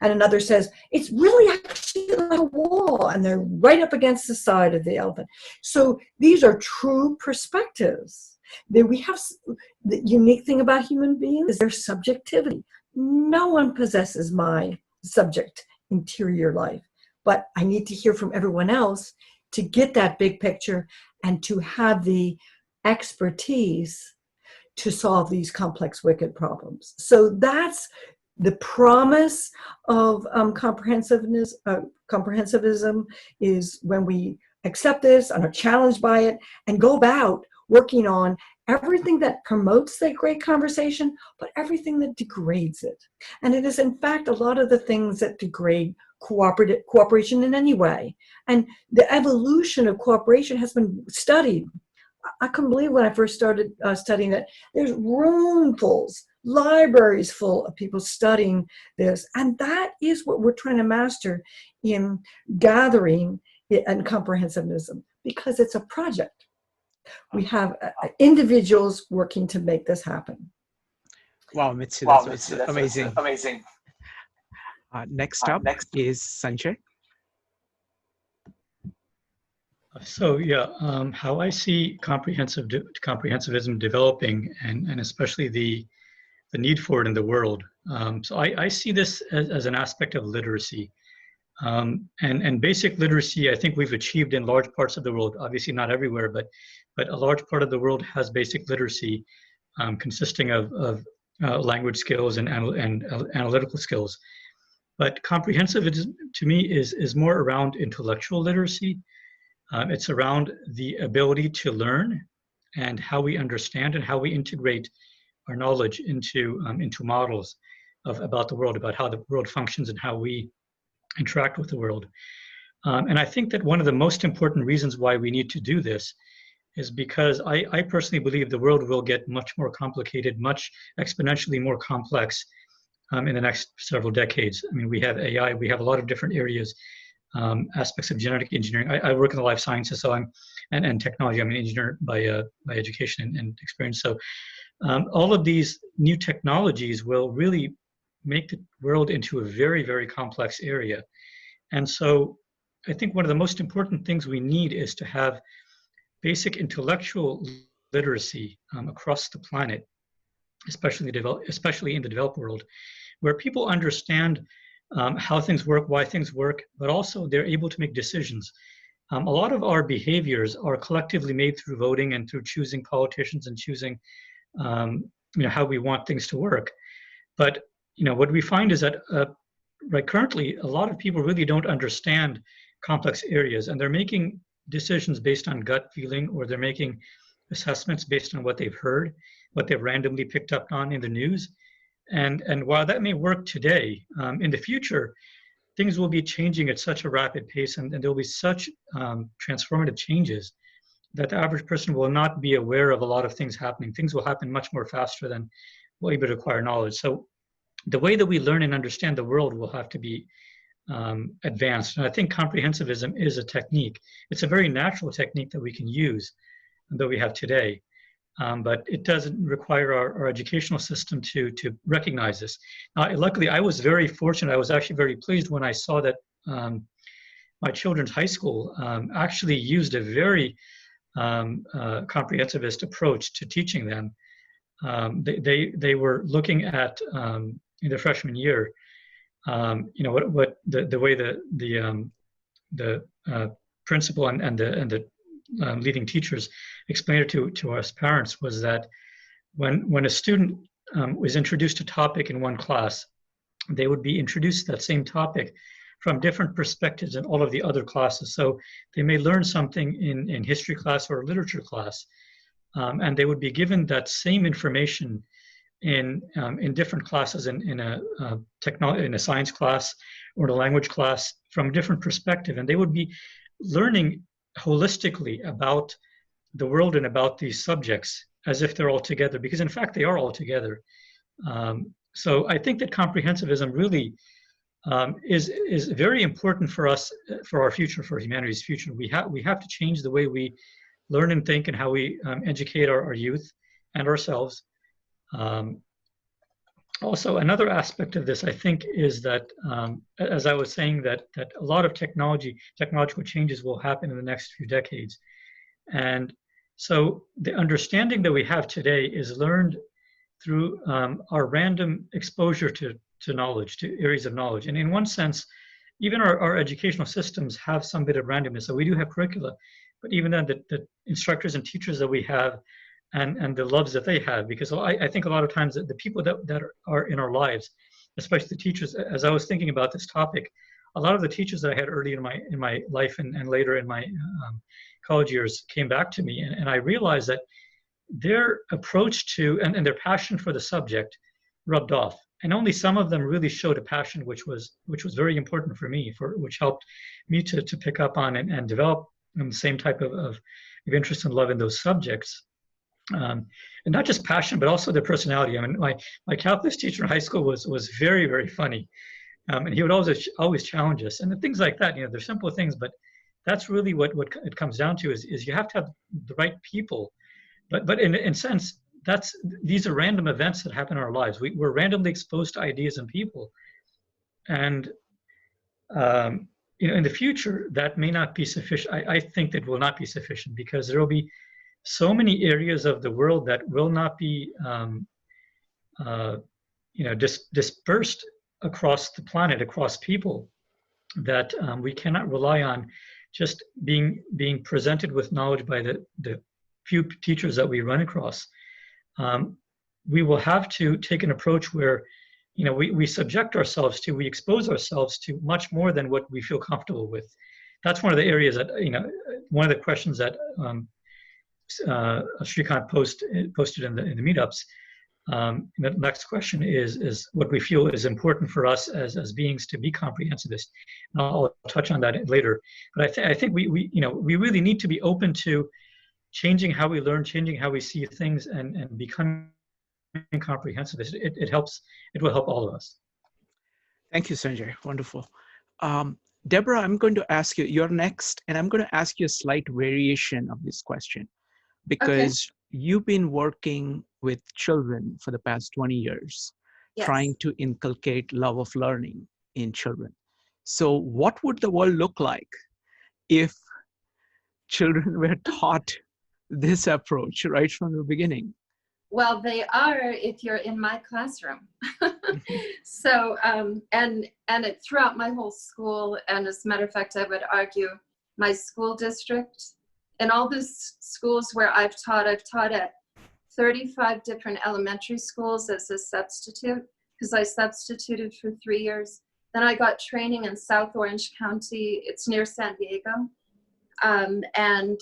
And another says, it's really actually like a wall, and they're right up against the side of the elephant. So these are true perspectives. We have the unique thing about human beings is their subjectivity. No one possesses my subject interior life, but I need to hear from everyone else to get that big picture and to have the expertise to solve these complex, wicked problems. So that's the promise of comprehensivism, is when we accept this and are challenged by it and go about working on everything that promotes that great conversation, but everything that degrades it. And it is, in fact, a lot of the things that degrade cooperation in any way. And the evolution of cooperation has been studied. I couldn't believe when I first started studying that there's roomfuls, libraries full of people studying this. And that is what we're trying to master in gathering and comprehensivism, because it's a project. We have individuals working to make this happen. Wow, Mitzi, that's amazing. Next up is Sanjay. So yeah, how I see comprehensivism developing, and especially the need for it in the world. So I see this as an aspect of literacy. And basic literacy, I think we've achieved in large parts of the world, obviously not everywhere, but a large part of the world has basic literacy, consisting of language skills and analytical skills. But comprehensivism to me is more around intellectual literacy. It's around the ability to learn and how we understand and how we integrate our knowledge into models about the world, about how the world functions and how we interact with the world. And I think that one of the most important reasons why we need to do this is because I personally believe the world will get much more complicated, much exponentially more complex in the next several decades. I mean, we have AI, we have a lot of different areas, aspects of genetic engineering. I work in the life sciences, so and technology. I'm an engineer by education and experience. So all of these new technologies will really make the world into a very, very complex area. And so I think one of the most important things we need is to have basic intellectual literacy across the planet, especially in the developed world, where people understand how things work, why things work, but also they're able to make decisions. A lot of our behaviors are collectively made through voting and through choosing politicians and choosing how we want things to work. But what we find is that right currently, a lot of people really don't understand complex areas, and they're making decisions based on gut feeling, or they're making assessments based on what they've heard, what they've randomly picked up on in the news. And while that may work today, in the future, things will be changing at such a rapid pace, and there will be such transformative changes that the average person will not be aware of a lot of things happening. Things will happen much more faster than we'll be able to acquire knowledge. So the way that we learn and understand the world will have to be advanced. And I think comprehensivism is a technique. It's a very natural technique that we can use, that we have today. But it doesn't require our educational system to recognize this. Now, luckily, I was very fortunate. I was actually very pleased when I saw that my children's high school actually used a very comprehensivist approach to teaching them. They were looking at in their freshman year, what the way the principal and the leading teachers explained it to us parents was that when a student was introduced to a topic in one class, they would be introduced to that same topic from different perspectives in all of the other classes. So they may learn something in history class or literature class, and they would be given that same information in different classes, in a science class or in a language class, from a different perspective, and they would be learning holistically about the world and about these subjects as if they're all together, because in fact they are all together. So I think that comprehensivism really is very important for us, for our future, for humanity's future. We have to change the way we learn and think and how we educate our youth and ourselves. Also, another aspect of this, I think, is that, as I was saying, that a lot of technological changes will happen in the next few decades. And so the understanding that we have today is learned through our random exposure to knowledge, to areas of knowledge. And in one sense, even our educational systems have some bit of randomness. So we do have curricula, but even then, the instructors and teachers that we have and the loves that they have, because I think a lot of times that the people that are in our lives, especially the teachers, as I was thinking about this topic, a lot of the teachers that I had early in my life and later in my college years came back to me, and I realized that their approach to and their passion for the subject rubbed off. and only some of them really showed a passion which was very important for me, which helped me to pick up on and develop the same type of interest and love in those subjects. And not just passion, but also their personality. I mean, my calculus teacher in high school was very, very funny. And he would always challenge us, and things like that. You know, they're simple things, but that's really what it comes down to is you have to have the right people. But in a sense, these are random events that happen in our lives. We're randomly exposed to ideas and people, and in the future that may not be sufficient. I think that will not be sufficient, because there will be so many areas of the world that will not be dispersed across the planet, across people, that we cannot rely on just being presented with knowledge by the few teachers that we run across. We will have to take an approach where, we subject ourselves to, we expose ourselves to much more than what we feel comfortable with. That's one of the areas that, one of the questions that Shrikant posted in the meetups. The next question is what we feel is important for us as beings to be comprehensivist. And I'll touch on that later. But I think we really need to be open to changing how we learn, changing how we see things, and becoming comprehensivist. It will help all of us. Thank you, Sanjay. Wonderful. Deborah, I'm going to ask you, you're next, and I'm going to ask you a slight variation of this question, because you've been working with children for the past 20 years, Yes. trying to inculcate love of learning in children. So what would the world look like if children were taught this approach right from the beginning? Well, they are if you're in my classroom. So, and it throughout my whole school, and as a matter of fact, I would argue my school district, and all the schools where I've taught at 35 different elementary schools as a substitute, because I substituted for 3 years. Then I got training in South Orange County. It's near San Diego. And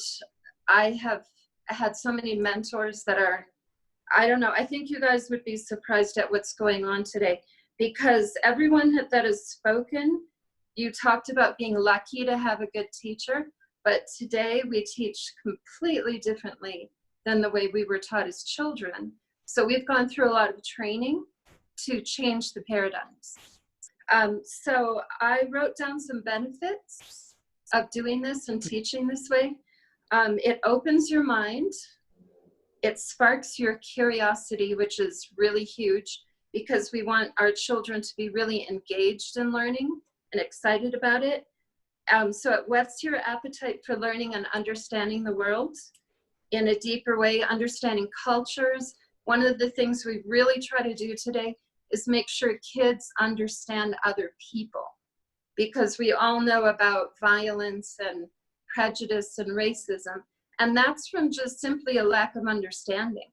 I have had so many mentors that are, I don't know, I think you guys would be surprised at what's going on today, because everyone that has spoken, you talked about being lucky to have a good teacher, but today we teach completely differently than the way we were taught as children. So we've gone through a lot of training to change the paradigms. So I wrote down some benefits of doing this and teaching this way. It opens your mind. It sparks your curiosity, which is really huge, because we want our children to be really engaged in learning and excited about it. So it whets your appetite for learning and understanding the world in a deeper way, understanding cultures. One of the things we really try to do today is make sure kids understand other people, because we all know about violence and prejudice and racism, and that's from just simply a lack of understanding.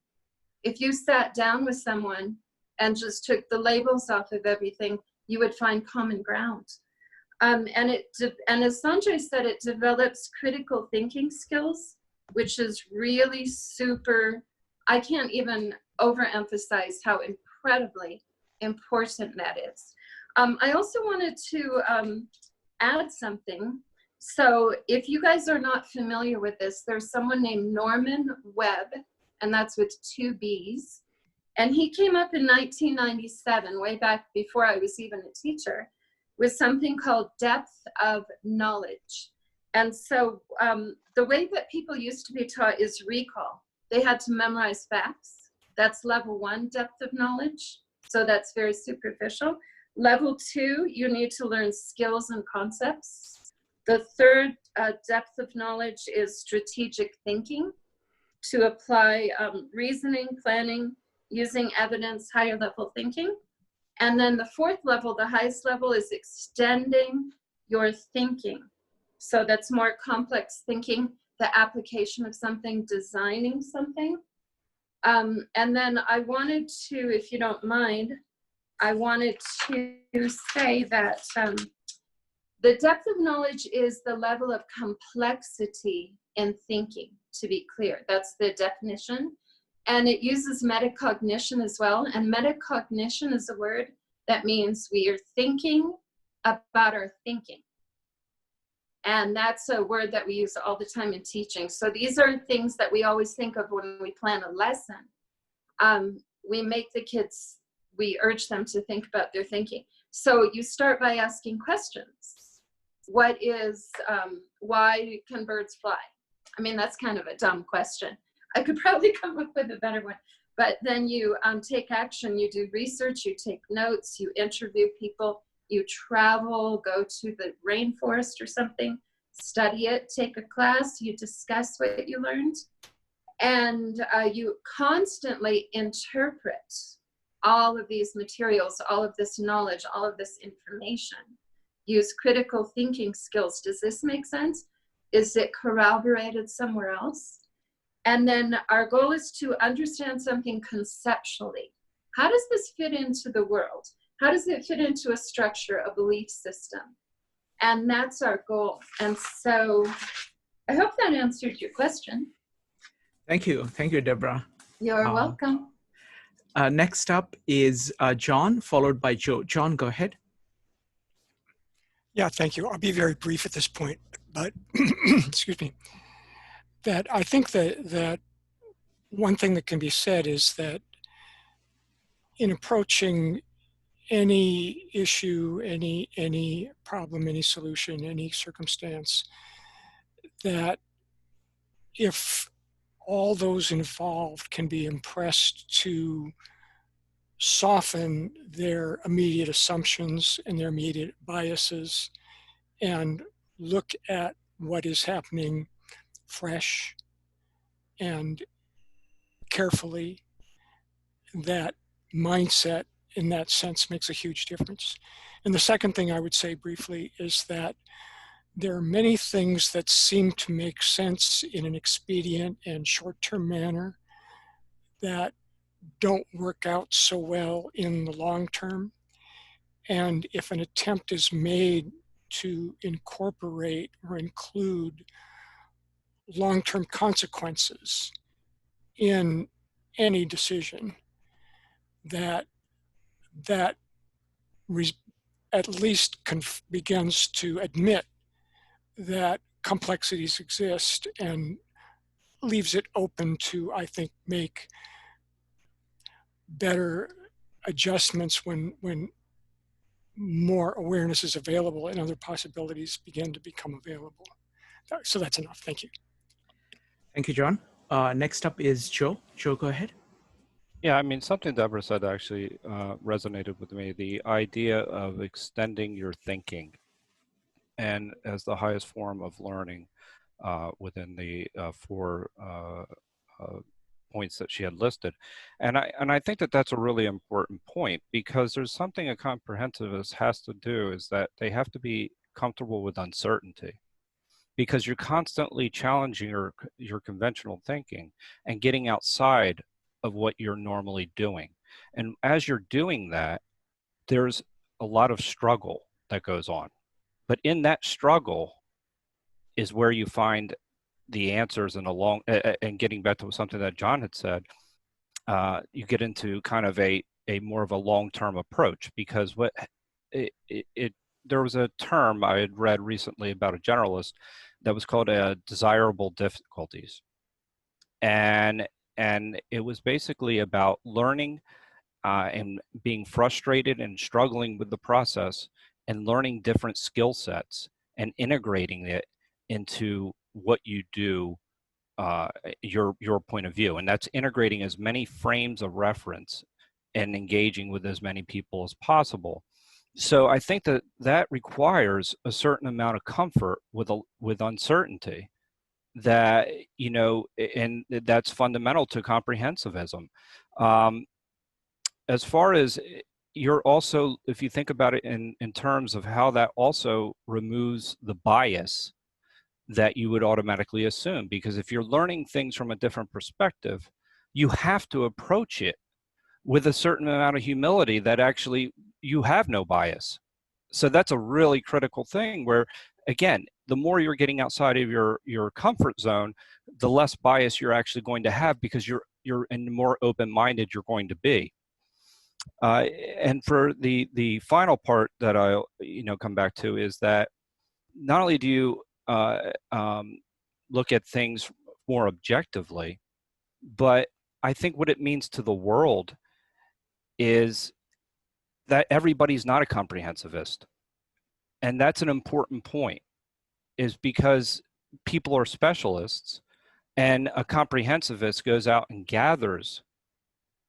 If you sat down with someone and just took the labels off of everything, you would find common ground. And as Sanjay said, it develops critical thinking skills, which is really super. I can't even overemphasize how incredibly important that is. I also wanted to add something. So if you guys are not familiar with this, there's someone named Norman Webb, and that's with 2 B's. And he came up in 1997, way back before I was even a teacher, with something called depth of knowledge. And so the way that people used to be taught is recall. They had to memorize facts. That's level 1, depth of knowledge. So that's very superficial. Level 2, you need to learn skills and concepts. The third depth of knowledge is strategic thinking, to apply reasoning, planning, using evidence, higher level thinking. And then the 4th level, the highest level, is extending your thinking. So that's more complex thinking, the application of something, designing something. And then I wanted to, if you don't mind, I wanted to say that the depth of knowledge is the level of complexity in thinking, to be clear. That's the definition. And it uses metacognition as well. And metacognition is a word That means we are thinking about our thinking. And that's a word that we use all the time in teaching. So these are things that we always think of when we plan a lesson. We make the kids, we urge them to think about their thinking. So you start by asking questions. What is, why can birds fly? I mean, that's kind of a dumb question. I could probably come up with a better one. But then you take action, you do research, you take notes, you interview people, you travel, go to the rainforest or something, study it, take a class, you discuss what you learned, and you constantly interpret all of these materials, all of this knowledge, all of this information. Use critical thinking skills. Does this make sense? Is it corroborated somewhere else? And then our goal is to understand something conceptually. How does this fit into the world? How does it fit into a structure, a belief system? And that's our goal. And so I hope that answered your question. Thank you. Thank you, Deborah. You're welcome. Next up is John, followed by Joe. John, go ahead. Yeah, thank you. I'll be very brief at this point, but excuse me. That I think that one thing that can be said is that in approaching any issue, any problem, any solution, any circumstance, that if all those involved can be impressed to soften their immediate assumptions and their immediate biases and look at what is happening fresh and carefully, that mindset in that sense makes a huge difference. And the second thing I would say briefly is that there are many things that seem to make sense in an expedient and short-term manner that don't work out so well in the long term. And if an attempt is made to incorporate or include long-term consequences in any decision, that at least begins to admit that complexities exist and leaves it open to, I think, make better adjustments when more awareness is available and other possibilities begin to become available. So that's enough. Thank you. Thank you, John. Next up is Joe. Joe, go ahead. Yeah, I mean, something Deborah said actually resonated with me. The idea of extending your thinking and as the highest form of learning within the four points that she had listed. And I think that that's a really important point, because there's something a comprehensivist has to do, is that they have to be comfortable with uncertainty, because you're constantly challenging your conventional thinking and getting outside of what you're normally doing. And as you're doing that, there's a lot of struggle that goes on. But in that struggle is where you find the answers and getting back to something that John had said, you get into kind of a more of a long-term approach, because there was a term I had read recently about a generalist that was called desirable difficulties. And it was basically about learning and being frustrated and struggling with the process and learning different skill sets and integrating it into what you do, your point of view. And that's integrating as many frames of reference and engaging with as many people as possible. So I think that requires a certain amount of comfort with uncertainty, that, you know, and that's fundamental to comprehensivism. As far as you're also, if you think about it in terms of how that also removes the bias that you would automatically assume, because if you're learning things from a different perspective, you have to approach it with a certain amount of humility that actually you have no bias. So that's a really critical thing, where, again, the more you're getting outside of your comfort zone, the less bias you're actually going to have, because you're and the more open-minded you're going to be. And for the final part that I'll come back to is that not only do you look at things more objectively, but I think what it means to the world is that everybody's not a comprehensivist. And that's an important point, is because people are specialists, and a comprehensivist goes out and gathers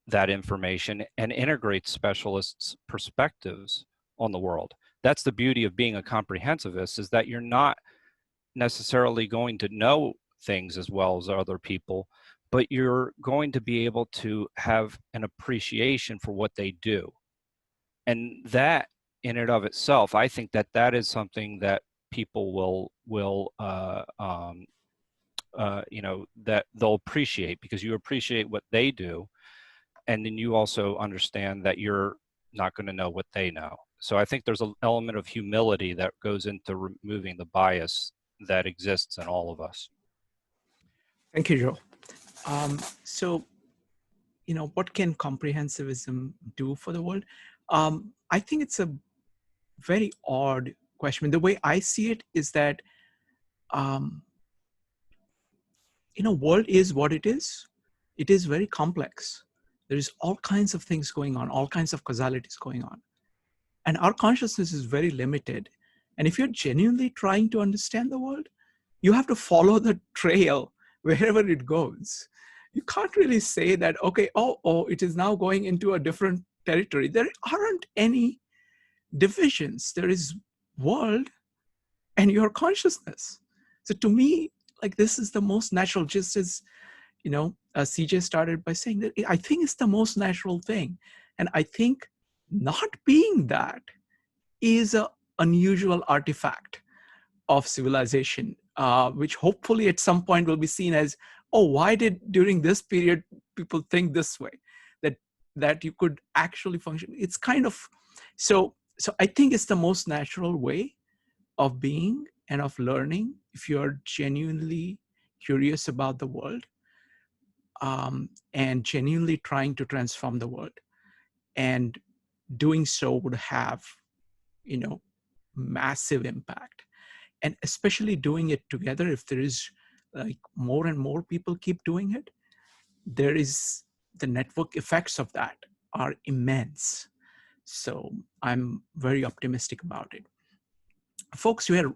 that information and integrates specialists' perspectives on the world. That's the beauty of being a comprehensivist, is that you're not necessarily going to know things as well as other people, but you're going to be able to have an appreciation for what they do. And that in and of itself, I think that that is something that people will that they'll appreciate, because you appreciate what they do, and then you also understand that you're not going to know what they know. So I think there's an element of humility that goes into removing the bias that exists in all of us. Thank you, Joe. So, what can comprehensivism do for the world? I think it's a very odd question. The way I see it is that, world is what it is. It is very complex. There is all kinds of things going on, all kinds of causalities going on. And our consciousness is very limited. And if you're genuinely trying to understand the world, you have to follow the trail wherever it goes. You can't really say that, okay, it is now going into a different territory. There aren't any divisions. There is world and your consciousness. So to me, like, this is the most natural, just as, CJ started by saying that I think it's the most natural thing. And I think not being that is an unusual artifact of civilization, which hopefully at some point will be seen as, why did during this period people think this way, that you could actually function. It's kind of, so I think it's the most natural way of being and of learning if you're genuinely curious about the world, and genuinely trying to transform the world. And doing so would have, massive impact. And especially doing it together, if there is like more and more people keep doing it, there is the network effects of that are immense. So I'm very optimistic about it. Folks, we are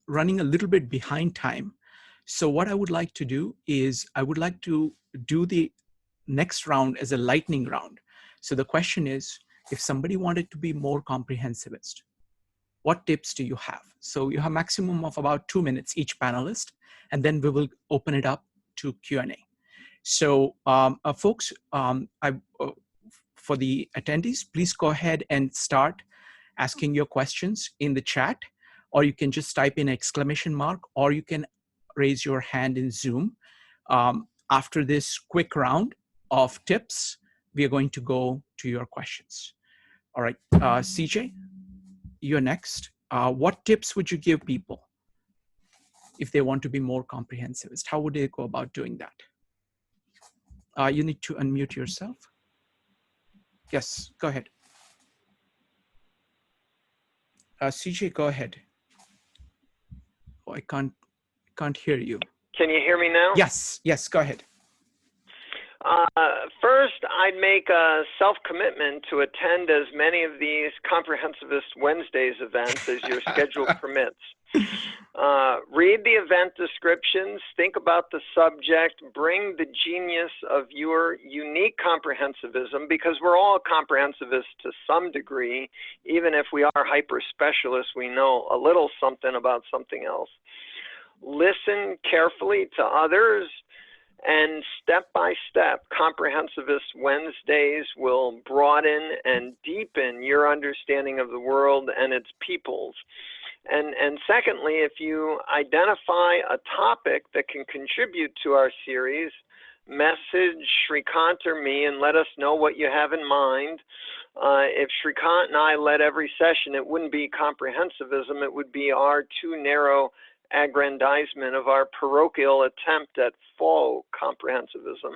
running a little bit behind time. So what I would like to do is I would like to do the next round as a lightning round. So the question is, if somebody wanted to be more comprehensivist, what tips do you have? So you have a maximum of about 2 minutes each panelist, and then we will open it up to Q&A. So folks, for the attendees, please go ahead and start asking your questions in the chat, or you can just type in exclamation mark, or you can raise your hand in Zoom. After this quick round of tips, we are going to go to your questions. All right, CJ, you're next. What tips would you give people if they want to be more comprehensivist? How would they go about doing that? You need to unmute yourself. Yes, go ahead. CJ, go ahead. Oh, I can't hear you. Can you hear me now? Yes, go ahead. First, I'd make a self-commitment to attend as many of these Comprehensivist Wednesdays events as your schedule permits. Read the event descriptions, think about the subject, bring the genius of your unique comprehensivism, because we're all comprehensivist to some degree. Even if we are hyper-specialists, we know a little something about something else. Listen carefully to others, and step by step, Comprehensivist Wednesdays will broaden and deepen your understanding of the world and its peoples. And secondly, if you identify a topic that can contribute to our series, message Shrikant or me and let us know what you have in mind. If Shrikant and I led every session, it wouldn't be comprehensivism, it would be our too narrow aggrandizement of our parochial attempt at faux comprehensivism.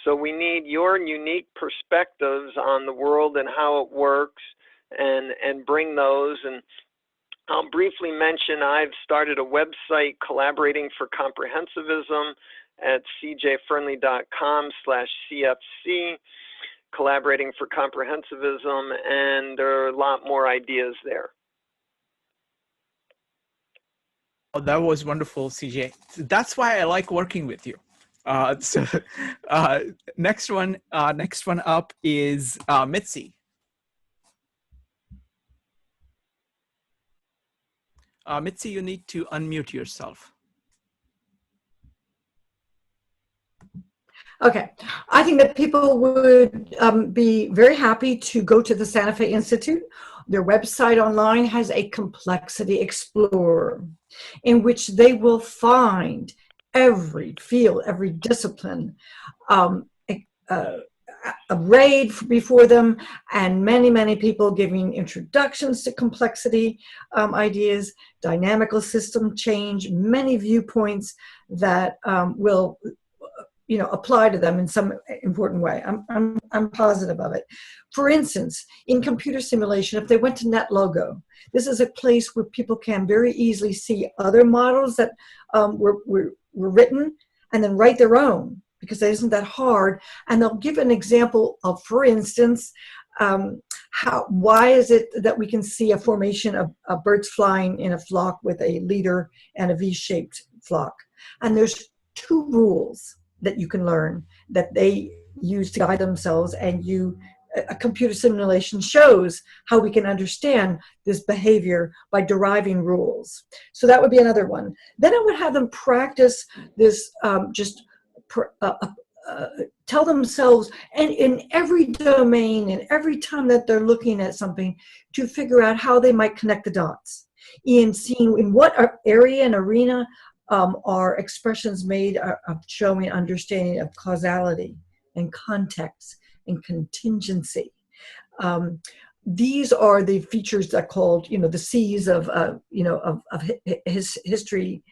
So we need your unique perspectives on the world and how it works, and bring those. And I'll briefly mention I've started a website, Collaborating for Comprehensivism, at cjfernley.com/CFC, Collaborating for Comprehensivism, and there are a lot more ideas there. Oh, that was wonderful, CJ. That's why I like working with you. Next one up is Mitzi. Mitzi, you need to unmute yourself. Okay, I think that people would be very happy to go to the Santa Fe Institute. Their website online has a complexity explorer in which they will find every field, every discipline, arrayed before them, and many, many people giving introductions to complexity ideas, dynamical system change, many viewpoints that will apply to them in some important way. I'm positive of it. For instance, in computer simulation, if they went to NetLogo, this is a place where people can very easily see other models that were written and then write their own, because it isn't that hard. And they'll give an example of, for instance, why is it that we can see a formation of birds flying in a flock with a leader and a V-shaped flock? And there's 2 rules that you can learn that they use to guide themselves, and a computer simulation shows how we can understand this behavior by deriving rules. So that would be another one. Then I would have them practice this, tell themselves, and in every domain and every time that they're looking at something, to figure out how they might connect the dots in seeing in what area and arena are expressions made of showing understanding of causality and context and contingency. These are the features that are called, the C's of his history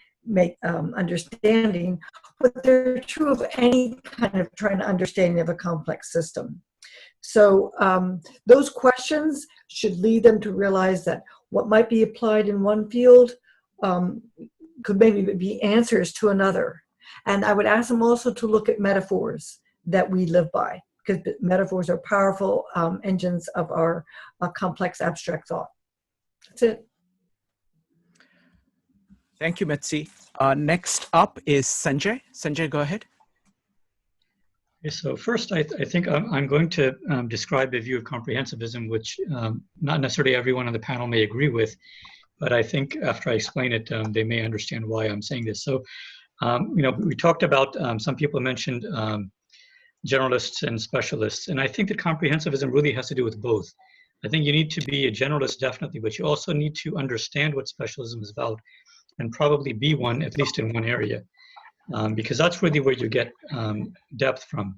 understanding, but they're true of any kind of trying to understanding of a complex system. So those questions should lead them to realize that what might be applied in one field could maybe be answers to another. And I would ask them also to look at metaphors that we live by, because metaphors are powerful engines of our complex abstract thought. That's it. Thank you, Mitzi. Next up is Sanjay. Sanjay, go ahead. So first, I think I'm going to describe a view of comprehensivism, which not necessarily everyone on the panel may agree with, but I think after I explain it, they may understand why I'm saying this. So, we talked about, some people mentioned generalists and specialists, and I think that comprehensivism really has to do with both. I think you need to be a generalist, definitely, but you also need to understand what specialism is about, and probably be one, at least in one area, because that's really where you get depth from.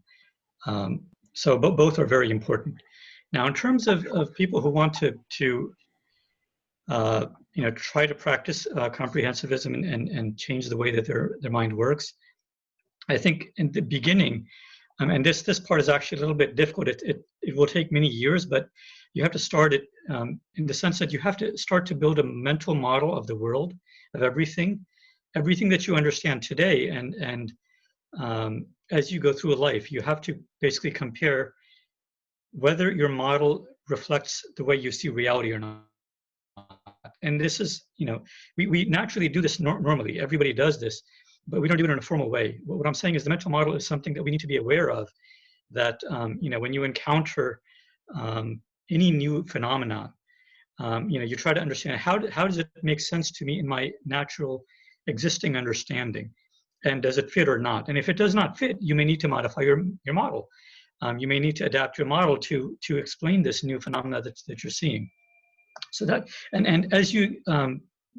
So both are very important. Now, in terms of people who want to try to practice comprehensivism and change the way that their mind works, I think in the beginning, and this part is actually a little bit difficult. It will take many years, but you have to start it in the sense that you have to start to build a mental model of the world, of everything that you understand today. And as you go through life, you have to basically compare whether your model reflects the way you see reality or not. And this is, we naturally do this normally. Everybody does this, but we don't do it in a formal way. What I'm saying is the mental model is something that we need to be aware of, that, when you encounter any new phenomenon, you try to understand how does it make sense to me in my natural existing understanding, and does it fit or not? And if it does not fit, you may need to modify your model. You may need to adapt your model to explain this new phenomena that you're seeing. So that, and as you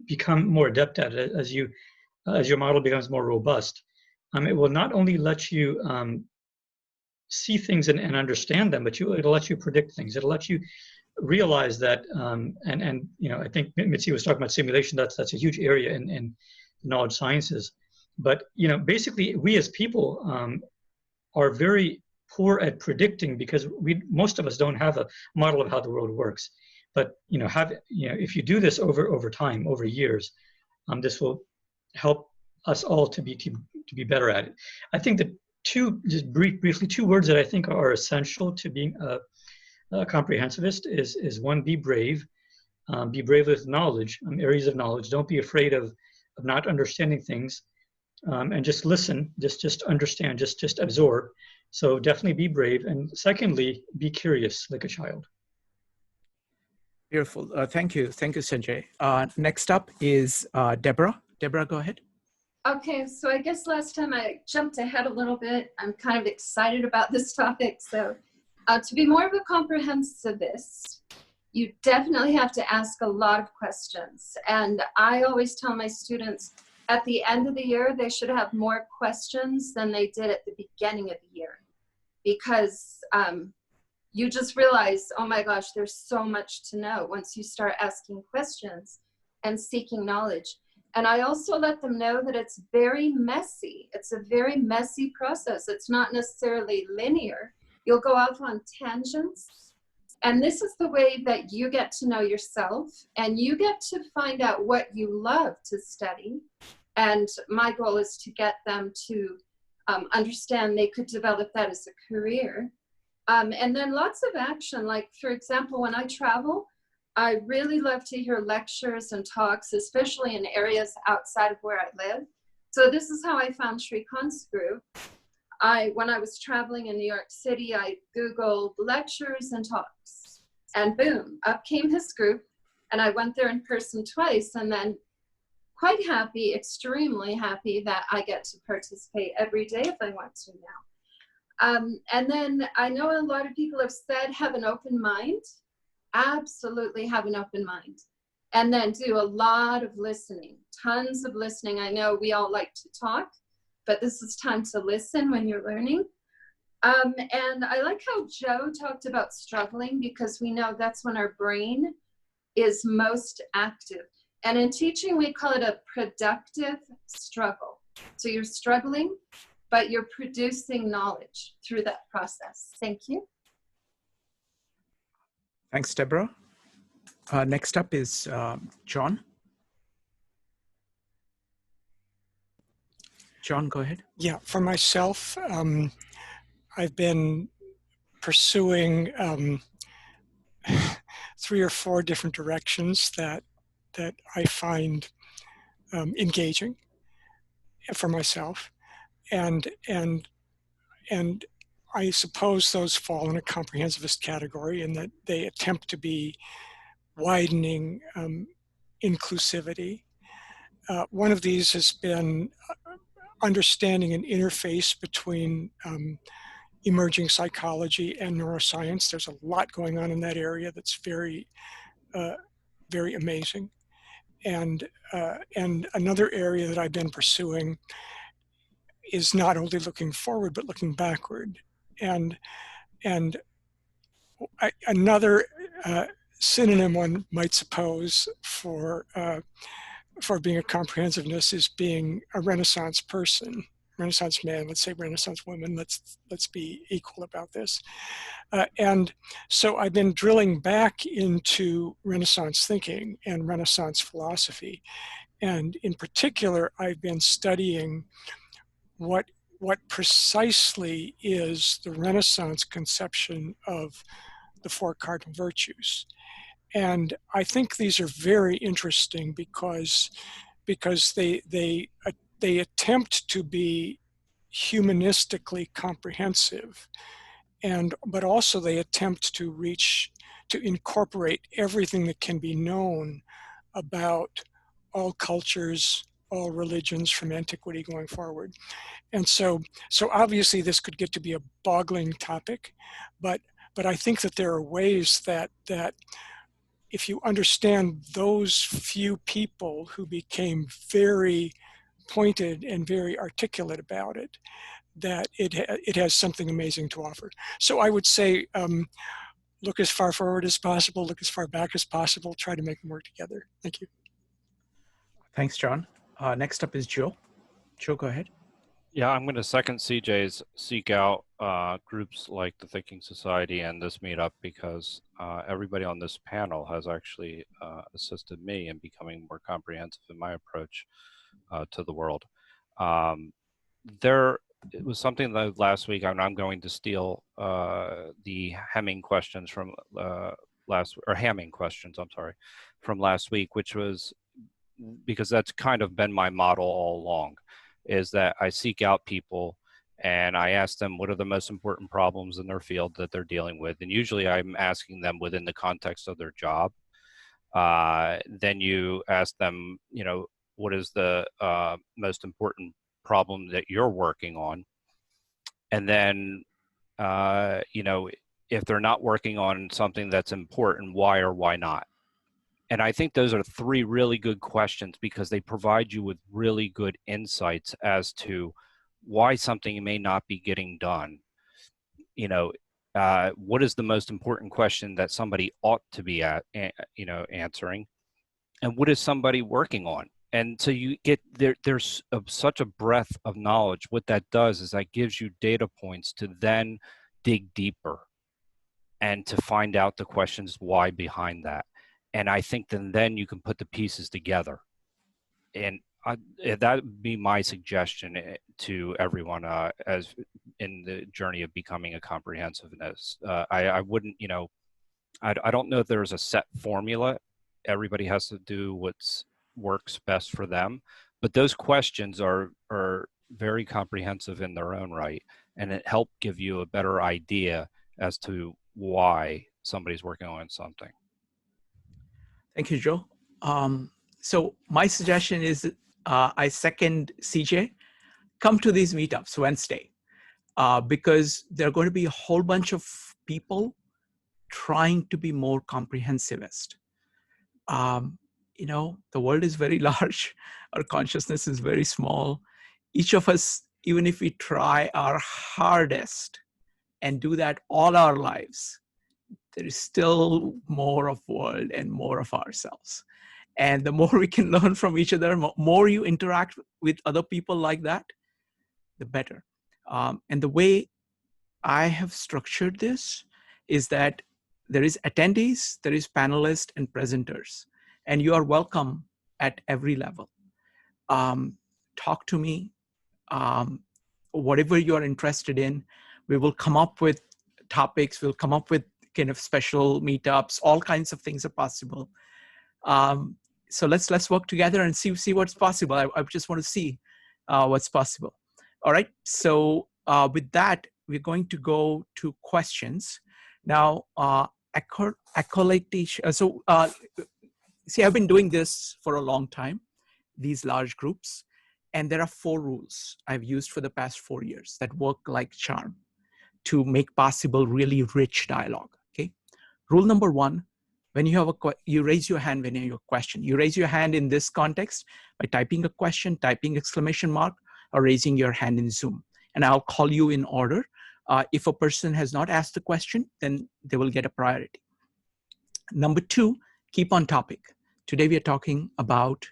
become more adept at it, as your model becomes more robust, it will not only let you see things and understand them, but it'll let you predict things. It'll let you realize that, I think Mitzi was talking about simulation. That's a huge area in knowledge sciences. But basically, we as people are very poor at predicting, because most of us don't have a model of how the world works. But if you do this over time, over years, this will help us all to be better at it. I think that briefly, two words that I think are essential to being a comprehensivist is one, be brave. Be brave with knowledge, areas of knowledge. Don't be afraid of not understanding things, and just listen, just understand, just absorb. So definitely be brave. And secondly, be curious like a child. Beautiful. Thank you, Sanjay. Next up is Deborah. Deborah, go ahead. Okay, so I guess last time I jumped ahead a little bit. I'm kind of excited about this topic. So to be more of a comprehensivist, you definitely have to ask a lot of questions. And I always tell my students at the end of the year, they should have more questions than they did at the beginning of the year. Because you just realize, oh my gosh, there's so much to know once you start asking questions and seeking knowledge. And I also let them know that it's very messy. It's a very messy process. It's not necessarily linear. You'll go off on tangents. And this is the way that you get to know yourself, and you get to find out what you love to study. And my goal is to get them to understand they could develop that as a career. And then lots of action. Like, for example, when I travel, I really love to hear lectures and talks, especially in areas outside of where I live. So this is how I found Sri Kant's group. When I was traveling in New York City, I Googled lectures and talks, and boom, up came his group. And I went there in person twice, and then quite happy, extremely happy that I get to participate every day if I want to now. And then I know a lot of people have said, have an open mind. Absolutely have an open mind. And then do a lot of listening, tons of listening. I know we all like to talk, but this is time to listen when you're learning. And I like how Joe talked about struggling, because we know that's when our brain is most active. And in teaching, we call it a productive struggle. So you're struggling, but you're producing knowledge through that process. Thank you. Thanks, Deborah. Next up is John. John, go ahead. Yeah, for myself, I've been pursuing 3 or 4 different directions that I find engaging for myself, and I suppose those fall in a comprehensivist category in that they attempt to be widening inclusivity. One of these has been understanding an interface between emerging psychology and neuroscience. There's a lot going on in that area that's very, very amazing. And another area that I've been pursuing is not only looking forward, but looking backward. And another synonym one might suppose for being a comprehensiveness is being a Renaissance person, Renaissance man, let's say Renaissance woman, let's be equal about this. And so I've been drilling back into Renaissance thinking and Renaissance philosophy. And in particular, I've been studying what precisely is the Renaissance conception of the 4 cardinal virtues. And I think these are very interesting because they attempt to be humanistically comprehensive, but also they attempt to incorporate everything that can be known about all cultures, all religions from antiquity going forward. And so obviously this could get to be a boggling topic, but I think that there are ways that if you understand those few people who became very pointed and very articulate about it, that it has something amazing to offer. So I would say, look as far forward as possible, look as far back as possible, try to make them work together. Thank you. Thanks, John. Next up is Joe. Joe, go ahead. Yeah, I'm going to second CJ's seek out groups like the Thinking Society and this meetup, because everybody on this panel has actually assisted me in becoming more comprehensive in my approach to the world. It was something that last week, I'm going to steal the Hemming questions from Hamming questions, I'm sorry, from last week, which was because that's kind of been my model all along, is that I seek out people and I ask them what are the most important problems in their field that they're dealing with. And usually I'm asking them within the context of their job. Then you ask them, you know, what is the most important problem that you're working on? And then, you know, if they're not working on something that's important, why or why not? And I think those are three really good questions, because they provide you with really good insights as to why something may not be getting done. You know, what is the most important question that somebody ought to be answering, and what is somebody working on? And so you get there's such a breadth of knowledge. What that does is that gives you data points to then dig deeper and to find out the questions why behind that. And I think then you can put the pieces together. And that would be my suggestion to everyone as in the journey of becoming a comprehensivist. I wouldn't, you know, I don't know if there's a set formula. Everybody has to do what works best for them. But those questions are very comprehensive in their own right. And it helped give you a better idea as to why somebody's working on something. Thank you, Joe. So my suggestion is I second CJ. Come to these meetups Wednesday, because there are going to be a whole bunch of people trying to be more comprehensivist. You know, the world is very large. Our consciousness is very small. Each of us, even if we try our hardest and do that all our lives, there is still more of world and more of ourselves. And the more we can learn from each other, more you interact with other people like that, the better. And the way I have structured this is that there is attendees, there is panelists and presenters, and you are welcome at every level. Talk to me, whatever you are interested in. We will come up with topics, we'll come up with kind of special meetups, all kinds of things are possible. So let's work together and see what's possible. I just want to see what's possible. All right. So with that, we're going to go to questions now. Accolation. See, I've been doing this for a long time, these large groups, and there are 4 rules I've used for the past 4 years that work like charm to make possible really rich dialogue. Okay. Rule number 1. When you have you raise your hand when you have a question. You raise your hand in this context by typing a question, typing exclamation mark, or raising your hand in Zoom. And I'll call you in order. If a person has not asked the question, then they will get a priority. Number 2, keep on topic. Today we are talking about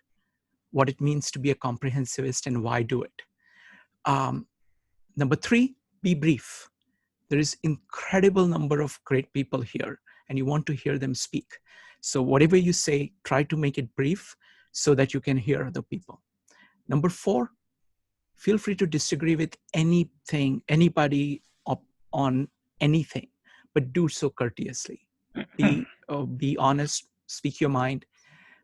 what it means to be a comprehensivist and why do it. Number 3, be brief. There is incredible number of great people here, and you want to hear them speak. So whatever you say, try to make it brief so that you can hear other people. Number 4, feel free to disagree with anybody on anything, but do so courteously. Be honest, speak your mind,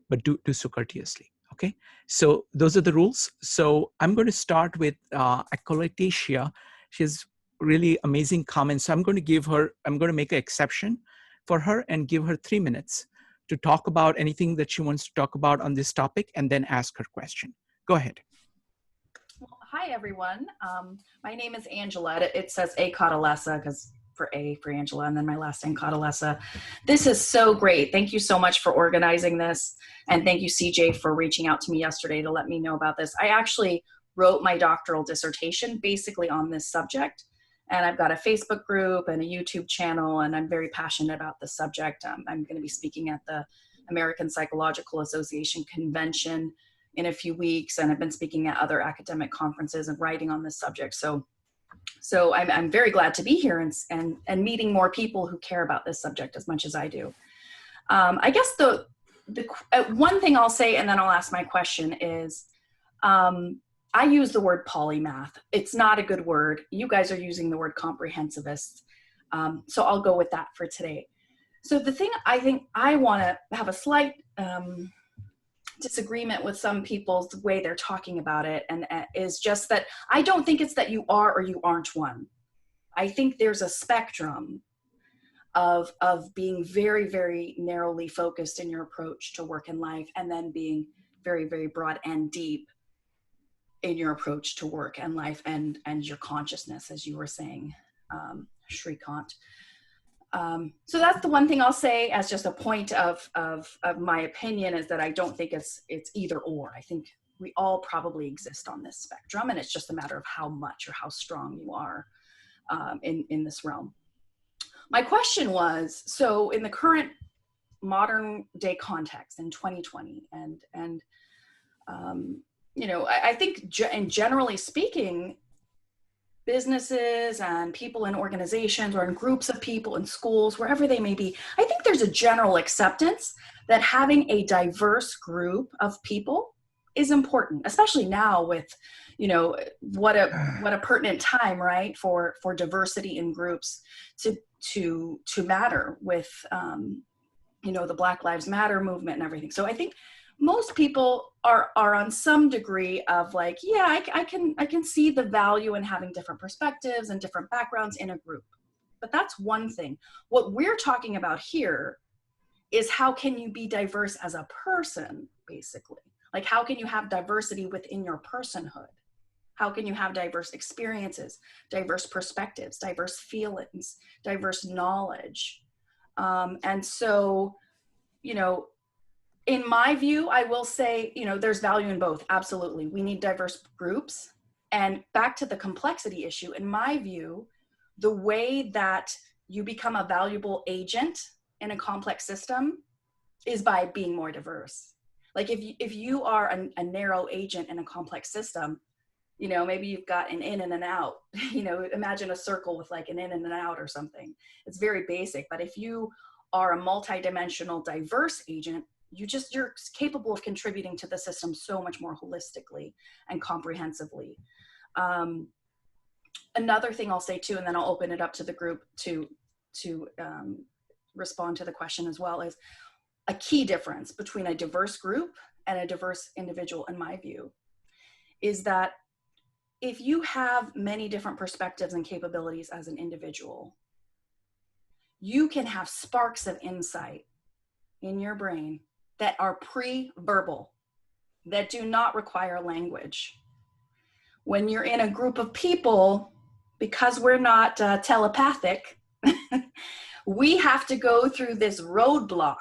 but do so courteously. Okay, so those are the rules. So I'm going to start with Accolatatia. She has really amazing comments. So I'm going to make an exception for her and give her 3 minutes to talk about anything that she wants to talk about on this topic and then ask her question. Go ahead. Well, hi, everyone. My name is Angela. It says A. Cautalessa because for A for Angela and then my last name Cautalessa. This is so great. Thank you so much for organizing this. And thank you, CJ, for reaching out to me yesterday to let me know about this. I actually wrote my doctoral dissertation basically on this subject. And I've got a Facebook group and a YouTube channel, and I'm very passionate about this subject. I'm going to be speaking at the American Psychological Association convention in a few weeks, and I've been speaking at other academic conferences and writing on this subject. So I'm very glad to be here and meeting more people who care about this subject as much as I do. I guess the one thing I'll say, and then I'll ask my question, is I use the word polymath. It's not a good word. You guys are using the word comprehensivist. So I'll go with that for today. So the thing I think I want to have a slight disagreement with some people's way they're talking about it, and is just that I don't think it's that you are or you aren't one. I think there's a spectrum of being very, very narrowly focused in your approach to work and life, and then being very, very broad and deep in your approach to work and life and your consciousness, as you were saying, Shrikant. So that's the one thing I'll say as just a point of my opinion, is that I don't think it's either or. I think we all probably exist on this spectrum, and it's just a matter of how much or how strong you are in this realm. My question was, so in the current modern day context in 2020, and you know, I think generally speaking, businesses and people in organizations or in groups of people in schools, wherever they may be, I think there's a general acceptance that having a diverse group of people is important, especially now with, you know, what a pertinent time, right, for diversity in groups to matter with, you know, the Black Lives Matter movement and everything. So I think most people are on some degree of like, yeah, I can see the value in having different perspectives and different backgrounds in a group. But that's one thing. What we're talking about here is how can you be diverse as a person, basically? Like, how can you have diversity within your personhood? How can you have diverse experiences, diverse perspectives, diverse feelings, diverse knowledge? And so, you know, in my view, I will say, you know, there's value in both. Absolutely. We need diverse groups. And back to the complexity issue, in my view, the way that you become a valuable agent in a complex system is by being more diverse. Like if you are a narrow agent in a complex system, you know, maybe you've got an in and an out, you know, imagine a circle with like an in and an out or something. It's very basic. But if you are a multidimensional diverse agent, you're capable of contributing to the system so much more holistically and comprehensively. Another thing I'll say too, and then I'll open it up to the group to respond to the question as well, is a key difference between a diverse group and a diverse individual, in my view, is that if you have many different perspectives and capabilities as an individual, you can have sparks of insight in your brain that are pre-verbal, that do not require language. When you're in a group of people, because we're not telepathic, we have to go through this roadblock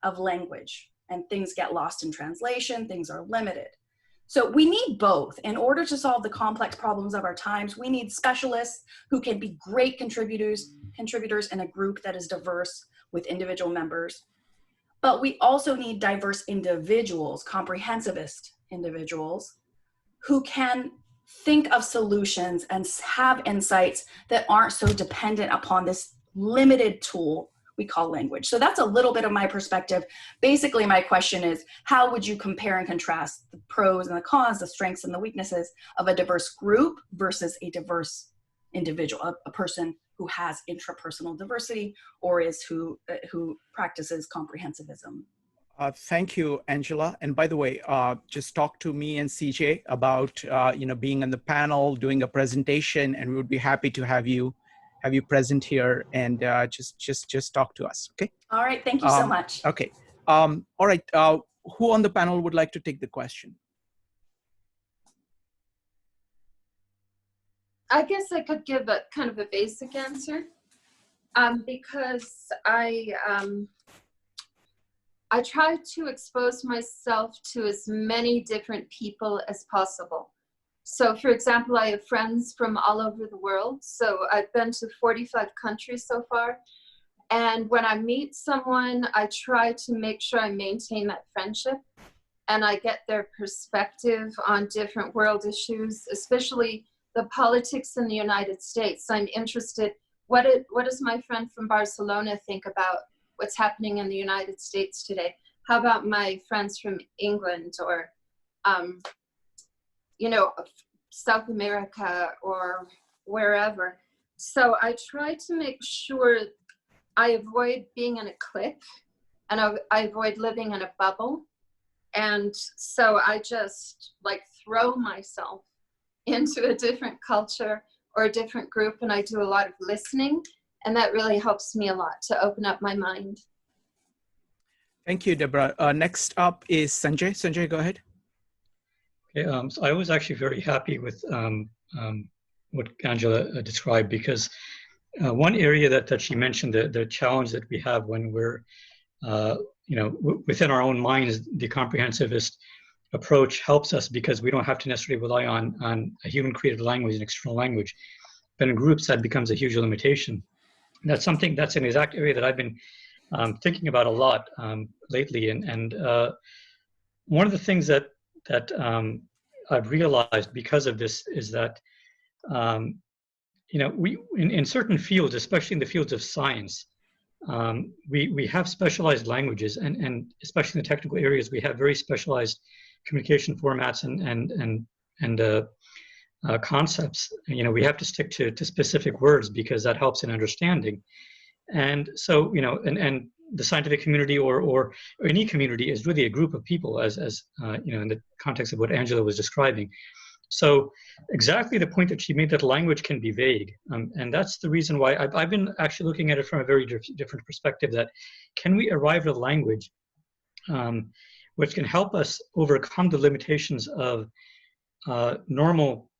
of language, and things get lost in translation, things are limited. So we need both. In order to solve the complex problems of our times, we need specialists who can be great contributors in a group that is diverse with individual members. But we also need diverse individuals, comprehensivist individuals, who can think of solutions and have insights that aren't so dependent upon this limited tool we call language. So that's a little bit of my perspective. Basically, my question is, how would you compare and contrast the pros and the cons, the strengths and the weaknesses of a diverse group versus a diverse individual, a person who has intrapersonal diversity or is who practices comprehensivism? Thank you, Angela. And by the way, just talk to me and CJ about you know, being on the panel, doing a presentation, and we would be happy to have you present here and just talk to us. Okay. All right. Thank you so much. Okay. All right. Who on the panel would like to take the question? I guess I could give a kind of a basic answer because I try to expose myself to as many different people as possible. So for example, I have friends from all over the world. So I've been to 45 countries so far. And when I meet someone, I try to make sure I maintain that friendship. and I get their perspective on different world issues, especially the politics in the United States. I'm interested, what does my friend from Barcelona think about what's happening in the United States today? How about my friends from England or, you know, South America or wherever? So I try to make sure I avoid being in a clique, and I avoid living in a bubble. And so I just like throw myself into a different culture or a different group, and I do a lot of listening, and that really helps me a lot to open up my mind. Thank you, Deborah. Next up is Sanjay. Sanjay, go ahead. Okay, so I was actually very happy with what Angela described, because one area that she mentioned, the challenge that we have when we're, you know, within our own minds, the comprehensivist approach helps us because we don't have to necessarily rely on a human-created language, an external language. But in groups, that becomes a huge limitation. And that's something, that's an exact area that I've been thinking about a lot lately. And one of the things that I've realized because of this is that, you know, we in certain fields, especially in the fields of science, we have specialized languages, and especially in the technical areas, we have very specialized communication formats and concepts. You know, we have to stick to specific words because that helps in understanding. And so, you know, and the scientific community or any community is really a group of people, as you know, in the context of what Angela was describing. So exactly the point that she made, that language can be vague. And that's the reason why I've been actually looking at it from a very different perspective, that can we arrive at a language which can help us overcome the limitations of normal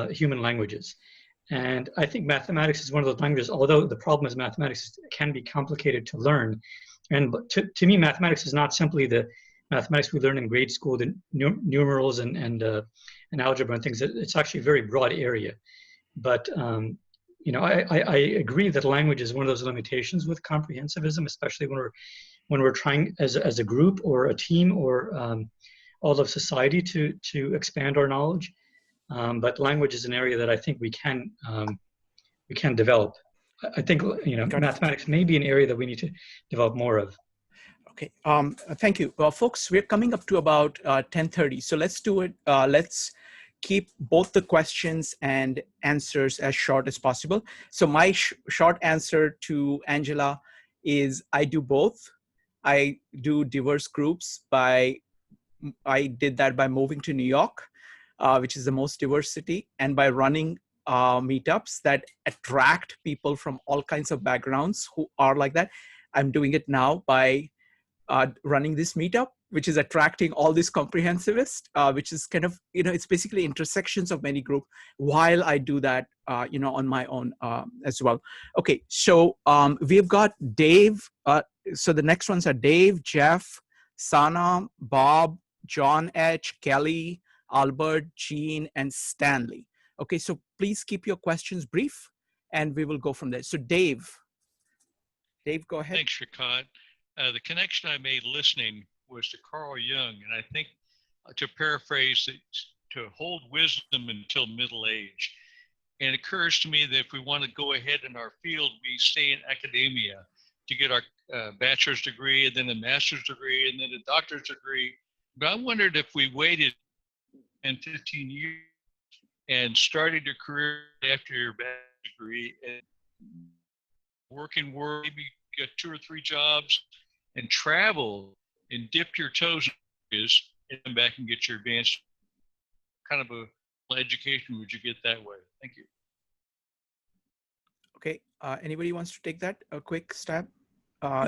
human languages. And I think mathematics is one of those languages, although the problem is mathematics can be complicated to learn. And to me, mathematics is not simply the mathematics we learn in grade school, the numerals and algebra and things. It's actually a very broad area. But you know, I agree that language is one of those limitations with comprehensivism, especially when we're trying as a group or a team or all of society to expand our knowledge. But language is an area that I think we can develop. I think, you know, mathematics may be an area that we need to develop more of. Okay, thank you. Well, folks, we're coming up to about 10:30. So let's do it. Let's keep both the questions and answers as short as possible. So my short answer to Angela is I do both. I do diverse groups I did that by moving to New York, which is the most diverse city, and by running meetups that attract people from all kinds of backgrounds who are like that. I'm doing it now by running this meetup, which is attracting all these comprehensivists, which is kind of, you know, it's basically intersections of many groups while I do that, you know, on my own as well. Okay, so we've got Dave. So the next ones are Dave, Jeff, Sana, Bob, John H., Kelly, Albert, Jean, and Stanley. Okay, so please keep your questions brief and we will go from there. So Dave, go ahead. Thanks, Shrikant. The connection I made listening was to Carl Jung, and I think, to paraphrase it, to hold wisdom until middle age. And it occurs to me that if we want to go ahead in our field, we stay in academia to get our bachelor's degree, and then a master's degree, and then a doctor's degree. But I wondered if we waited 10, 15 years and started your career after your bachelor's degree and working, maybe get 2 or 3 jobs and travel and dip your toes in areas and come back and get your advanced kind of a education would you get that way? Thank you. Okay, anybody wants to take that? A quick stab?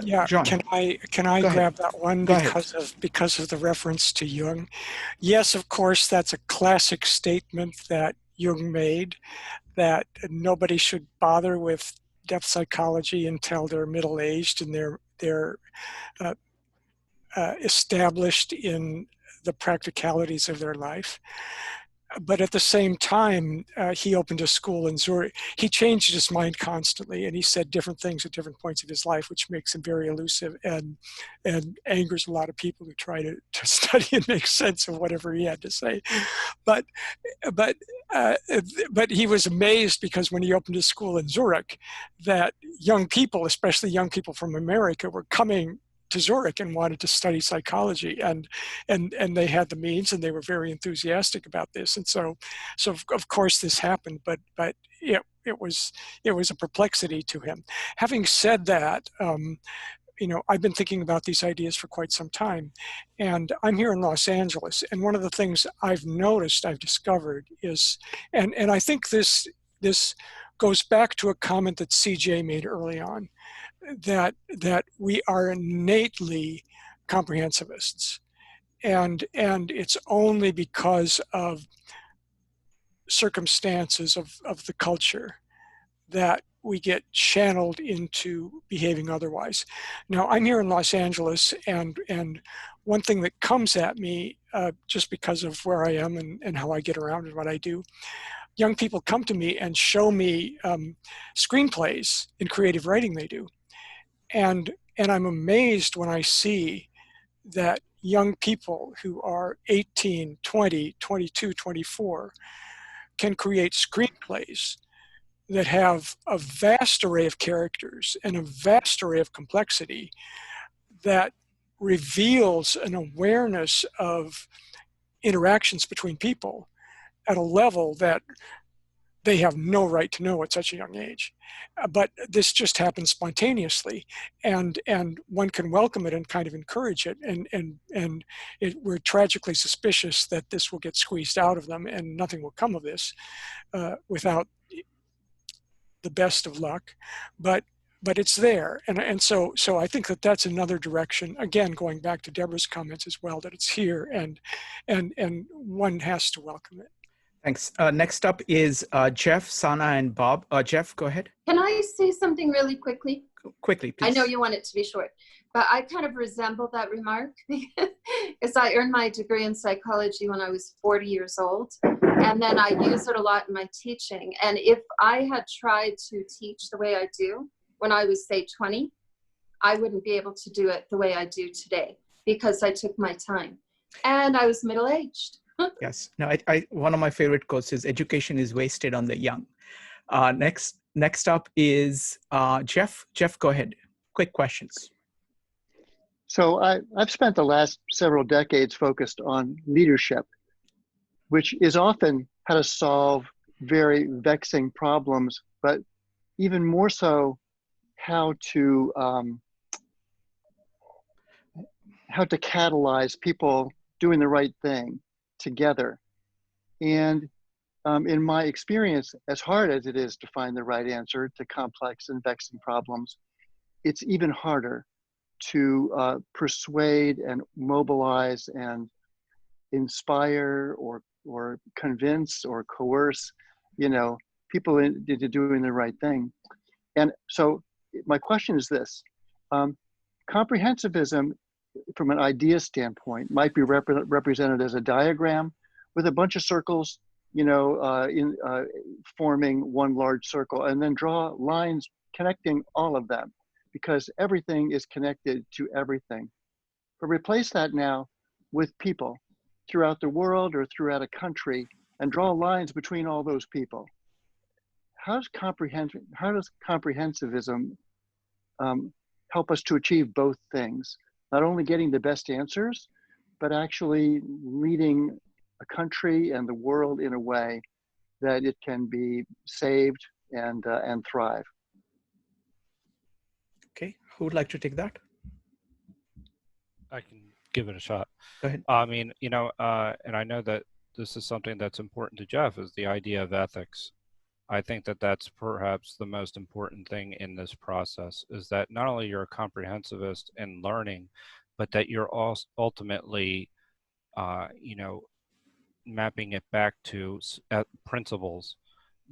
Yeah, John. can I grab that one because of the reference to Jung? Yes, of course, that's a classic statement that Jung made, that nobody should bother with depth psychology until they're middle-aged and they're established in the practicalities of their life. but at the same time, he opened a school in Zurich. He changed his mind constantly, and he said different things at different points of his life, which makes him very elusive and angers a lot of people who try to study and make sense of whatever he had to say. But but but he was amazed because when he opened his school in Zurich, that young people, especially young people from America, were coming to Zurich and wanted to study psychology, and they had the means, and they were very enthusiastic about this. And so of course this happened, but it was a perplexity to him. Having said that, I've been thinking about these ideas for quite some time, and I'm here in Los Angeles. And one of the things I've noticed, I've discovered is, and I think this goes back to a comment that CJ made early on, that we are innately comprehensivists, and it's only because of circumstances of the culture that we get channeled into behaving otherwise. Now, I'm here in Los Angeles, and one thing that comes at me just because of where I am and how I get around and what I do, young people come to me and show me screenplays in creative writing they do. And I'm amazed when I see that young people who are 18, 20, 22, 24 can create screenplays that have a vast array of characters and a vast array of complexity that reveals an awareness of interactions between people at a level that they have no right to know at such a young age. But this just happens spontaneously, and one can welcome it and kind of encourage it, and we're tragically suspicious that this will get squeezed out of them and nothing will come of this without the best of luck. But it's there, and so I think that that's another direction, again going back to Deborah's comments as well, that it's here, and one has to welcome it. Thanks. Next up is Jeff, Sana, and Bob. Jeff, go ahead. Can I say something really quickly? Quickly, please. I know you want it to be short, but I kind of resemble that remark because I earned my degree in psychology when I was 40 years old, and then I use it a lot in my teaching. And if I had tried to teach the way I do when I was, say, 20, I wouldn't be able to do it the way I do today because I took my time, and I was middle-aged. Yes. No, I one of my favorite quotes is education is wasted on the young. Next up is Jeff. Jeff, go ahead. Quick questions. So I've spent the last several decades focused on leadership, which is often how to solve very vexing problems, but even more so how to catalyze people doing the right thing together. And in my experience, as hard as it is to find the right answer to complex and vexing problems, it's even harder to persuade and mobilize and inspire or convince or coerce, people into doing the right thing. And so my question is this: comprehensivism, from an idea standpoint, might be represented as a diagram with a bunch of circles, forming one large circle, and then draw lines connecting all of them, because everything is connected to everything. But replace that now with people throughout the world or throughout a country, and draw lines between all those people. How does comprehensivism help us to achieve both things? Not only getting the best answers, but actually leading a country and the world in a way that it can be saved and thrive. Okay, who would like to take that? I can give it a shot. Go ahead. I mean, and I know that this is something that's important to Jeff, is the idea of ethics. I think that that's perhaps the most important thing in this process, is that not only you're a comprehensivist in learning, but that you're also ultimately, mapping it back to principles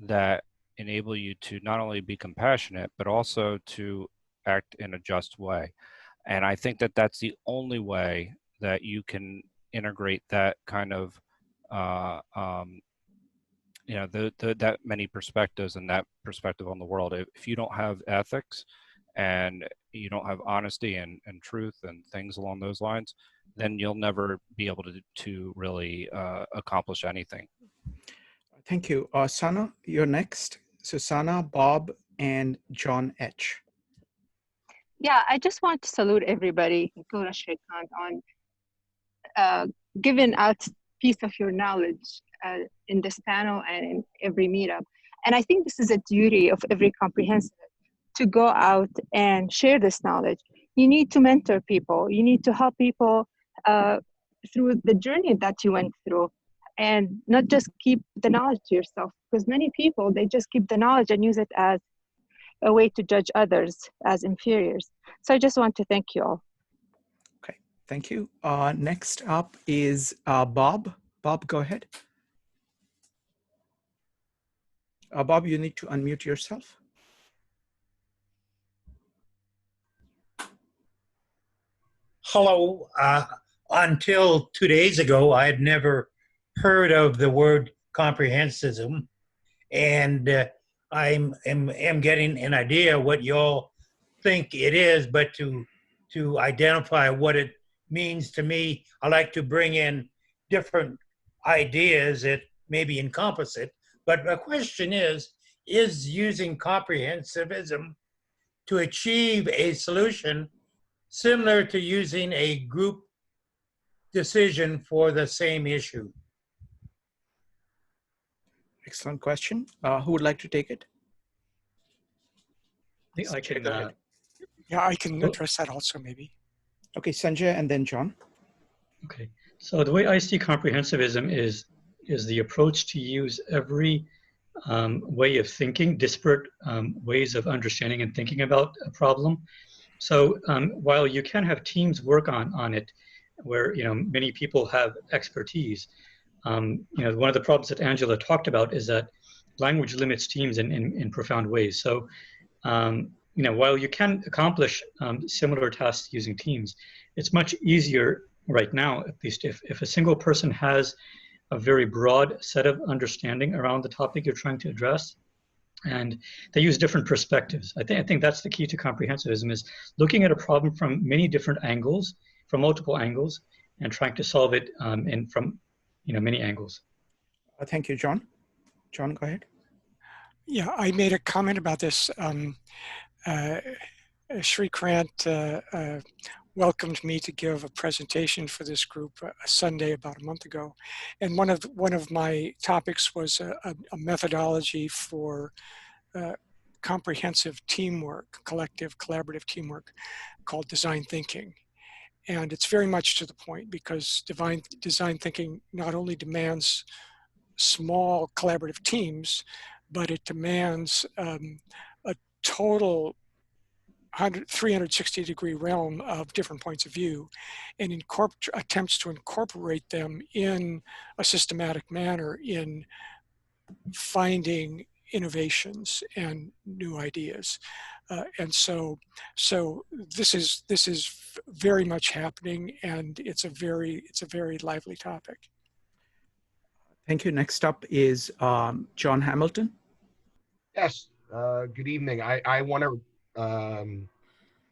that enable you to not only be compassionate, but also to act in a just way. And I think that that's the only way that you can integrate that kind of that many perspectives and that perspective on the world. If you don't have ethics and you don't have honesty and truth and things along those lines, then you'll never be able to really accomplish anything. Thank you. Sana, you're next. So Sana, Bob, and John H. Yeah, I just want to salute everybody, including Shrikant, on giving out piece of your knowledge in this panel and in every meetup. And I think this is a duty of every comprehensive to go out and share this knowledge. You need to mentor people. You need to help people through the journey that you went through, and not just keep the knowledge to yourself, because many people, they just keep the knowledge and use it as a way to judge others as inferiors. So I just want to thank you all. Okay, thank you. Next up is Bob. Bob, go ahead. Bob, you need to unmute yourself. Hello. Until 2 days ago, I had never heard of the word comprehensivism, and I am getting an idea what y'all think it is, but to identify what it means to me, I like to bring in different ideas that maybe encompass it. But my question is using comprehensivism to achieve a solution similar to using a group decision for the same issue? Excellent question. Who would like to take it? I can, yeah, I can address that also, maybe. Okay, Sanjay and then John. Okay, so the way I see comprehensivism is the approach to use every way of thinking, disparate ways of understanding and thinking about a problem. So while you can have teams work on it, where many people have expertise, one of the problems that Angela talked about is that language limits teams in profound ways. So while you can accomplish similar tasks using teams, it's much easier right now, at least if a single person has a very broad set of understanding around the topic you're trying to address, and they use different perspectives. I think that's the key to comprehensivism, is looking at a problem from many different angles, from multiple angles, and trying to solve it from many angles. Thank you, John. John, go ahead. Yeah, I made a comment about this. Shrikant welcomed me to give a presentation for this group a Sunday about a month ago, and one of my topics was a methodology for comprehensive teamwork, collective, collaborative teamwork, called design thinking. And it's very much to the point, because design thinking not only demands small collaborative teams, but it demands a total 360-degree realm of different points of view, and attempts to incorporate them in a systematic manner in finding innovations and new ideas. And so this is very much happening, and it's a very lively topic. Thank you. Next up is John Hamilton. Yes, good evening. I want to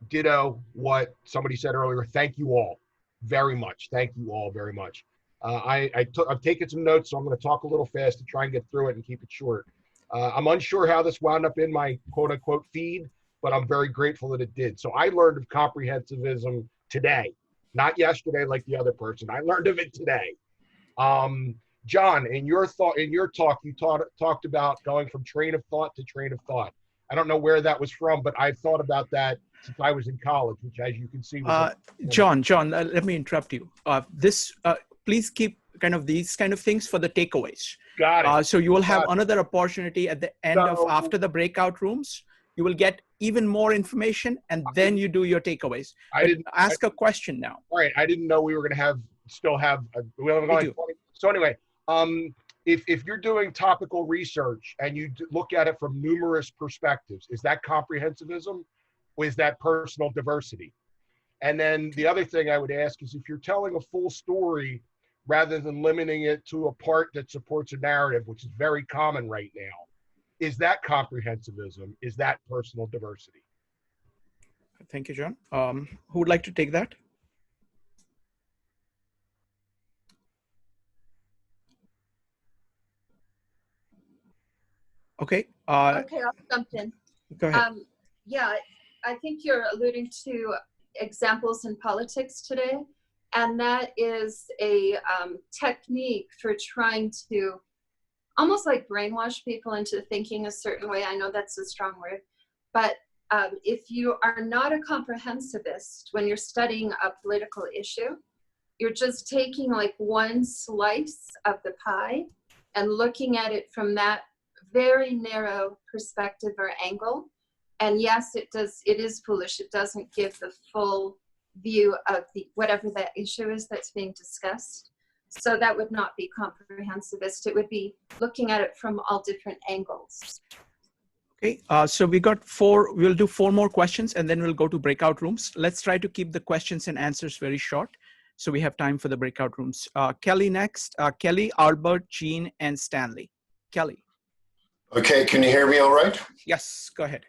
ditto what somebody said earlier. Thank you all very much. Thank you all very much. I've taken some notes, so I'm going to talk a little fast to try and get through it and keep it short. I'm unsure how this wound up in my quote-unquote feed, but I'm very grateful that it did. So I learned of comprehensivism today, not yesterday like the other person. I learned of it today. John, in your talk, you talked about going from train of thought to train of thought. I don't know where that was from, but I've thought about that since I was in college, which, as you can see, was John, let me interrupt you. Please keep these kind of things for the takeaways. Got it. So you will have another opportunity at the end after the breakout rooms. You will get even more information, and then you do your takeaways. Ask a question now. All right. I didn't know we were going to still have. So anyway, if you're doing topical research and you look at it from numerous perspectives, is that comprehensivism, or is that personal diversity? And then the other thing I would ask is, if you're telling a full story rather than limiting it to a part that supports a narrative, which is very common right now. Is that comprehensivism? Is that personal diversity? Thank you, John. Who would like to take that? Okay. Okay, I'll jump in. Go ahead. Yeah, I think you're alluding to examples in politics today, and that is a technique for trying to almost like brainwash people into thinking a certain way. I know that's a strong word, but if you are not a comprehensivist when you're studying a political issue, you're just taking like one slice of the pie and looking at it from that very narrow perspective or angle. And yes, it is foolish. It doesn't give the full view of whatever that issue is that's being discussed. So that would not be comprehensivist. It would be looking at it from all different angles. Okay, so we'll do 4 more questions and then we'll go to breakout rooms. Let's try to keep the questions and answers very short so we have time for the breakout rooms. Kelly next. Kelly, Albert, Jean, and Stanley. Kelly. Okay, can you hear me all right? Yes, go ahead.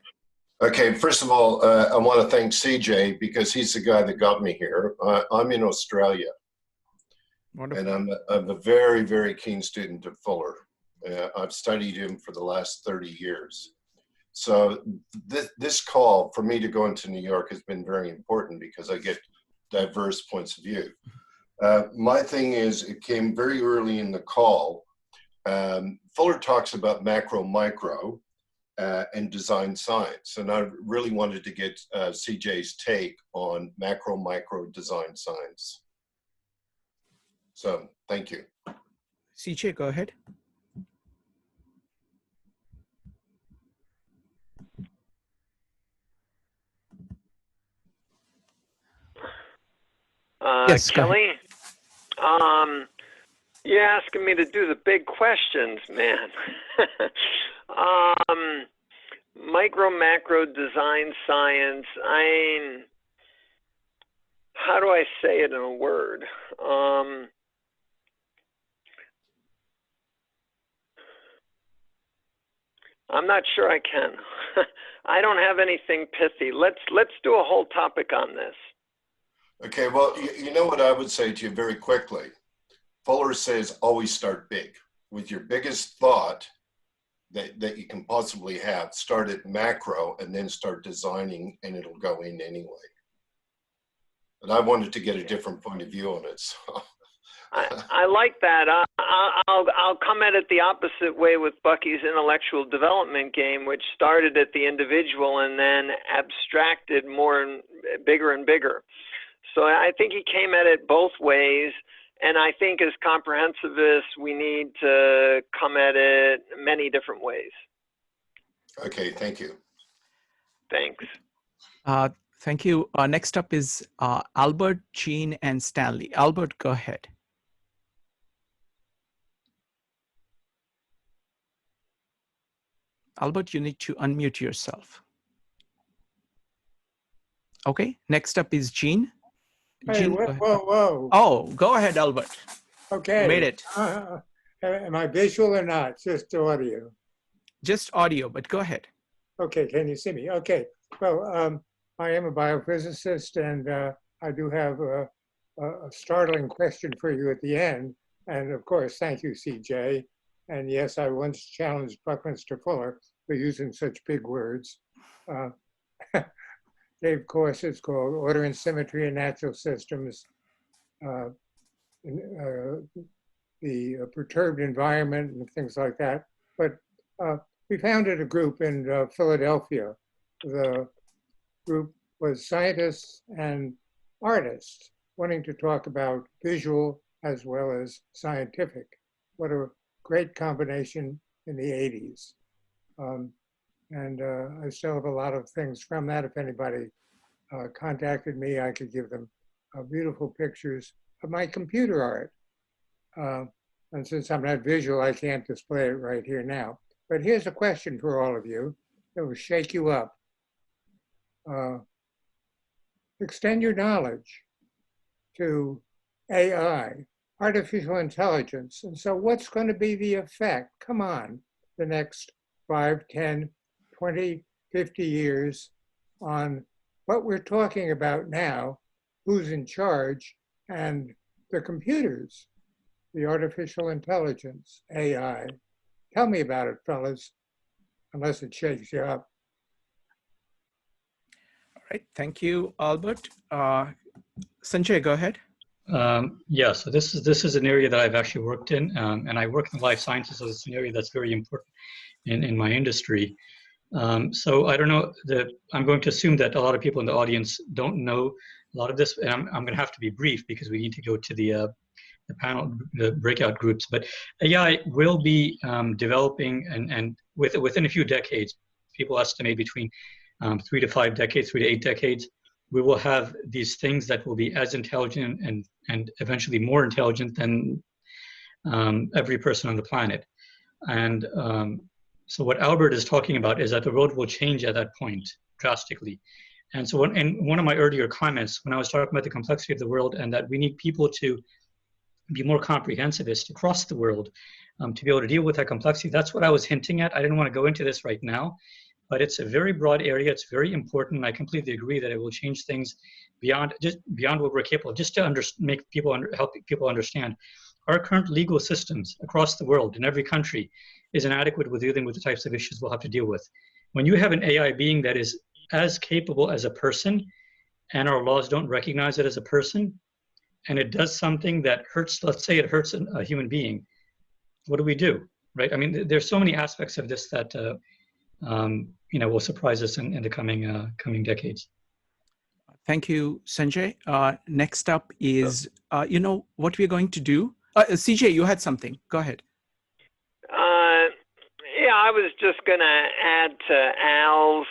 Okay, first of all, I want to thank CJ because he's the guy that got me here. I'm in Australia. Wonderful. And I'm a very, very keen student of Fuller. I've studied him for the last 30 years. So this call for me to go into New York has been very important because I get diverse points of view. My thing is, it came very early in the call. Fuller talks about macro, micro, and design science. And I really wanted to get CJ's take on macro, micro design science. So thank you. CJ, go ahead. Yes, Kelly, you're asking me to do the big questions, man. Micro, macro, design science. How do I say it in a word? I'm not sure I can. I don't have anything pithy. Let's do a whole topic on this. Okay, well, you know what I would say to you very quickly. Fuller says always start big. With your biggest thought that you can possibly have, start at macro and then start designing and it'll go in anyway. But I wanted to get a different point of view on it. So. I like that. I'll come at it the opposite way with Bucky's intellectual development game, which started at the individual and then abstracted more and bigger and bigger. So I think he came at it both ways. And I think as comprehensivists, we need to come at it many different ways. Okay, thank you. Thanks. Thank you. Next up is Albert, Jean, and Stanley. Albert, go ahead. Albert, you need to unmute yourself. Okay, next up is Jean. Hey, Jean, whoa. Oh, go ahead, Albert. Okay. You made it. Am I visual or not? Just audio? Just audio, but go ahead. Okay, can you see me? Okay, well, I am a biophysicist and I do have a startling question for you at the end. And of course, thank you, CJ. And yes, I once challenged Buckminster Fuller for using such big words. Gave courses called Order and Symmetry in Natural Systems, the perturbed environment and things like that. But we founded a group in Philadelphia. The group was scientists and artists wanting to talk about visual as well as scientific. What a great combination in the 80s. And I still have a lot of things from that. If anybody contacted me, I could give them beautiful pictures of my computer art. And since I'm not visual, I can't display it right here now. But here's a question for all of you that will shake you up. Extend your knowledge to AI. artificial intelligence. And so what's going to be the effect? Come on, the next 5, 10, 20, 50 years on what we're talking about now, who's in charge, and the computers, the artificial intelligence, AI. Tell me about it, fellas, unless it shakes you up. All right, thank you, Albert. Sanjay, go ahead. Yeah, so this is an area that I've actually worked in, and I work in life sciences, so it's an area that's very important in my industry. So I don't know, I'm going to assume that a lot of people in the audience don't know a lot of this, and I'm going to have to be brief because we need to go to the panel, the breakout groups. But AI will be developing, and within a few decades, people estimate between 3 to 5 decades, 3 to 8 decades, we will have these things that will be as intelligent and eventually more intelligent than every person on the planet. And so what Albert is talking about is that the world will change at that point drastically. And so in one of my earlier comments, when I was talking about the complexity of the world and that we need people to be more comprehensivist across the world to be able to deal with that complexity, that's what I was hinting at. I didn't want to go into this right now, but it's a very broad area. It's very important. And I completely agree that it will change things beyond what we're capable of, just to help people understand. Our current legal systems across the world in every country is inadequate with dealing with the types of issues we'll have to deal with. When you have an AI being that is as capable as a person and our laws don't recognize it as a person, and it does something that hurts, let's say it hurts a human being, what do we do, right? I mean, there's so many aspects of this that will surprise us in the coming decades. Thank you, Sanjay. Next up is, what we're going to do. CJ, you had something. Go ahead. Yeah, I was just going to add to Al's.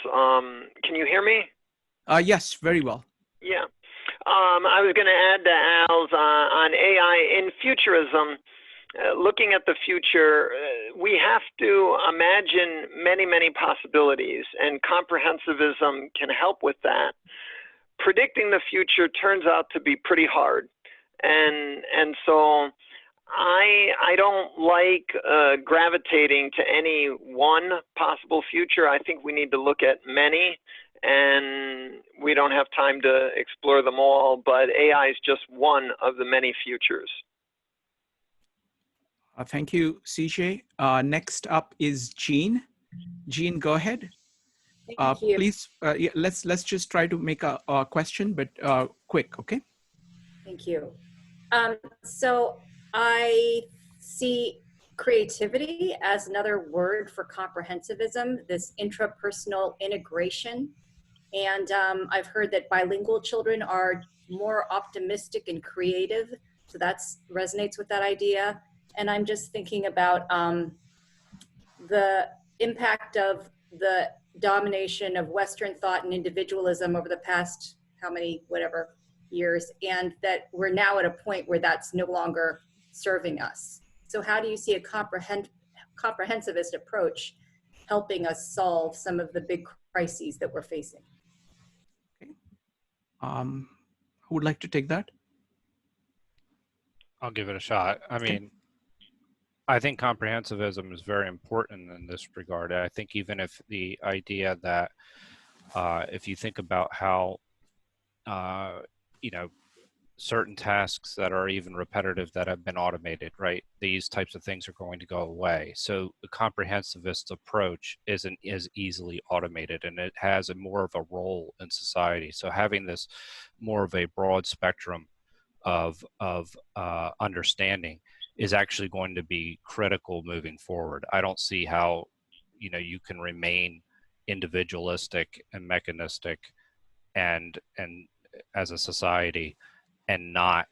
Can you hear me? Yes, very well. Yeah. I was going to add to Al's on AI in futurism. Looking at the future, we have to imagine many, many possibilities, and comprehensivism can help with that. Predicting the future turns out to be pretty hard, and so I don't like gravitating to any one possible future. I think we need to look at many, and we don't have time to explore them all, but AI is just one of the many futures. Thank you, CJ. Next up is Jean. Jean, go ahead. Thank you. Please, let's just try to make a question, but quick, okay? Thank you. So I see creativity as another word for comprehensivism, this intrapersonal integration. And I've heard that bilingual children are more optimistic and creative. So that resonates with that idea. And I'm just thinking about the impact of the domination of Western thought and individualism over the past, whatever years, and that we're now at a point where that's no longer serving us. So how do you see a comprehensivist approach helping us solve some of the big crises that we're facing? Okay. Who would like to take that? I'll give it a shot. I mean, I think comprehensivism is very important in this regard. I think even if the idea that if you think about how, certain tasks that are even repetitive that have been automated, right? These types of things are going to go away. So the comprehensivist approach isn't as easily automated, and it has more of a role in society. So having this more of a broad spectrum of understanding is actually going to be critical moving forward. I don't see how, you can remain individualistic and mechanistic and as a society and not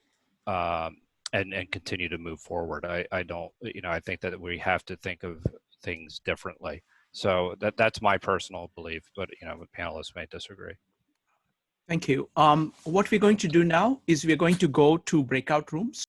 and continue to move forward. I don't, I think that we have to think of things differently. So that's my personal belief, but the panelists may disagree. Thank you. What we're going to do now is we're going to go to breakout rooms.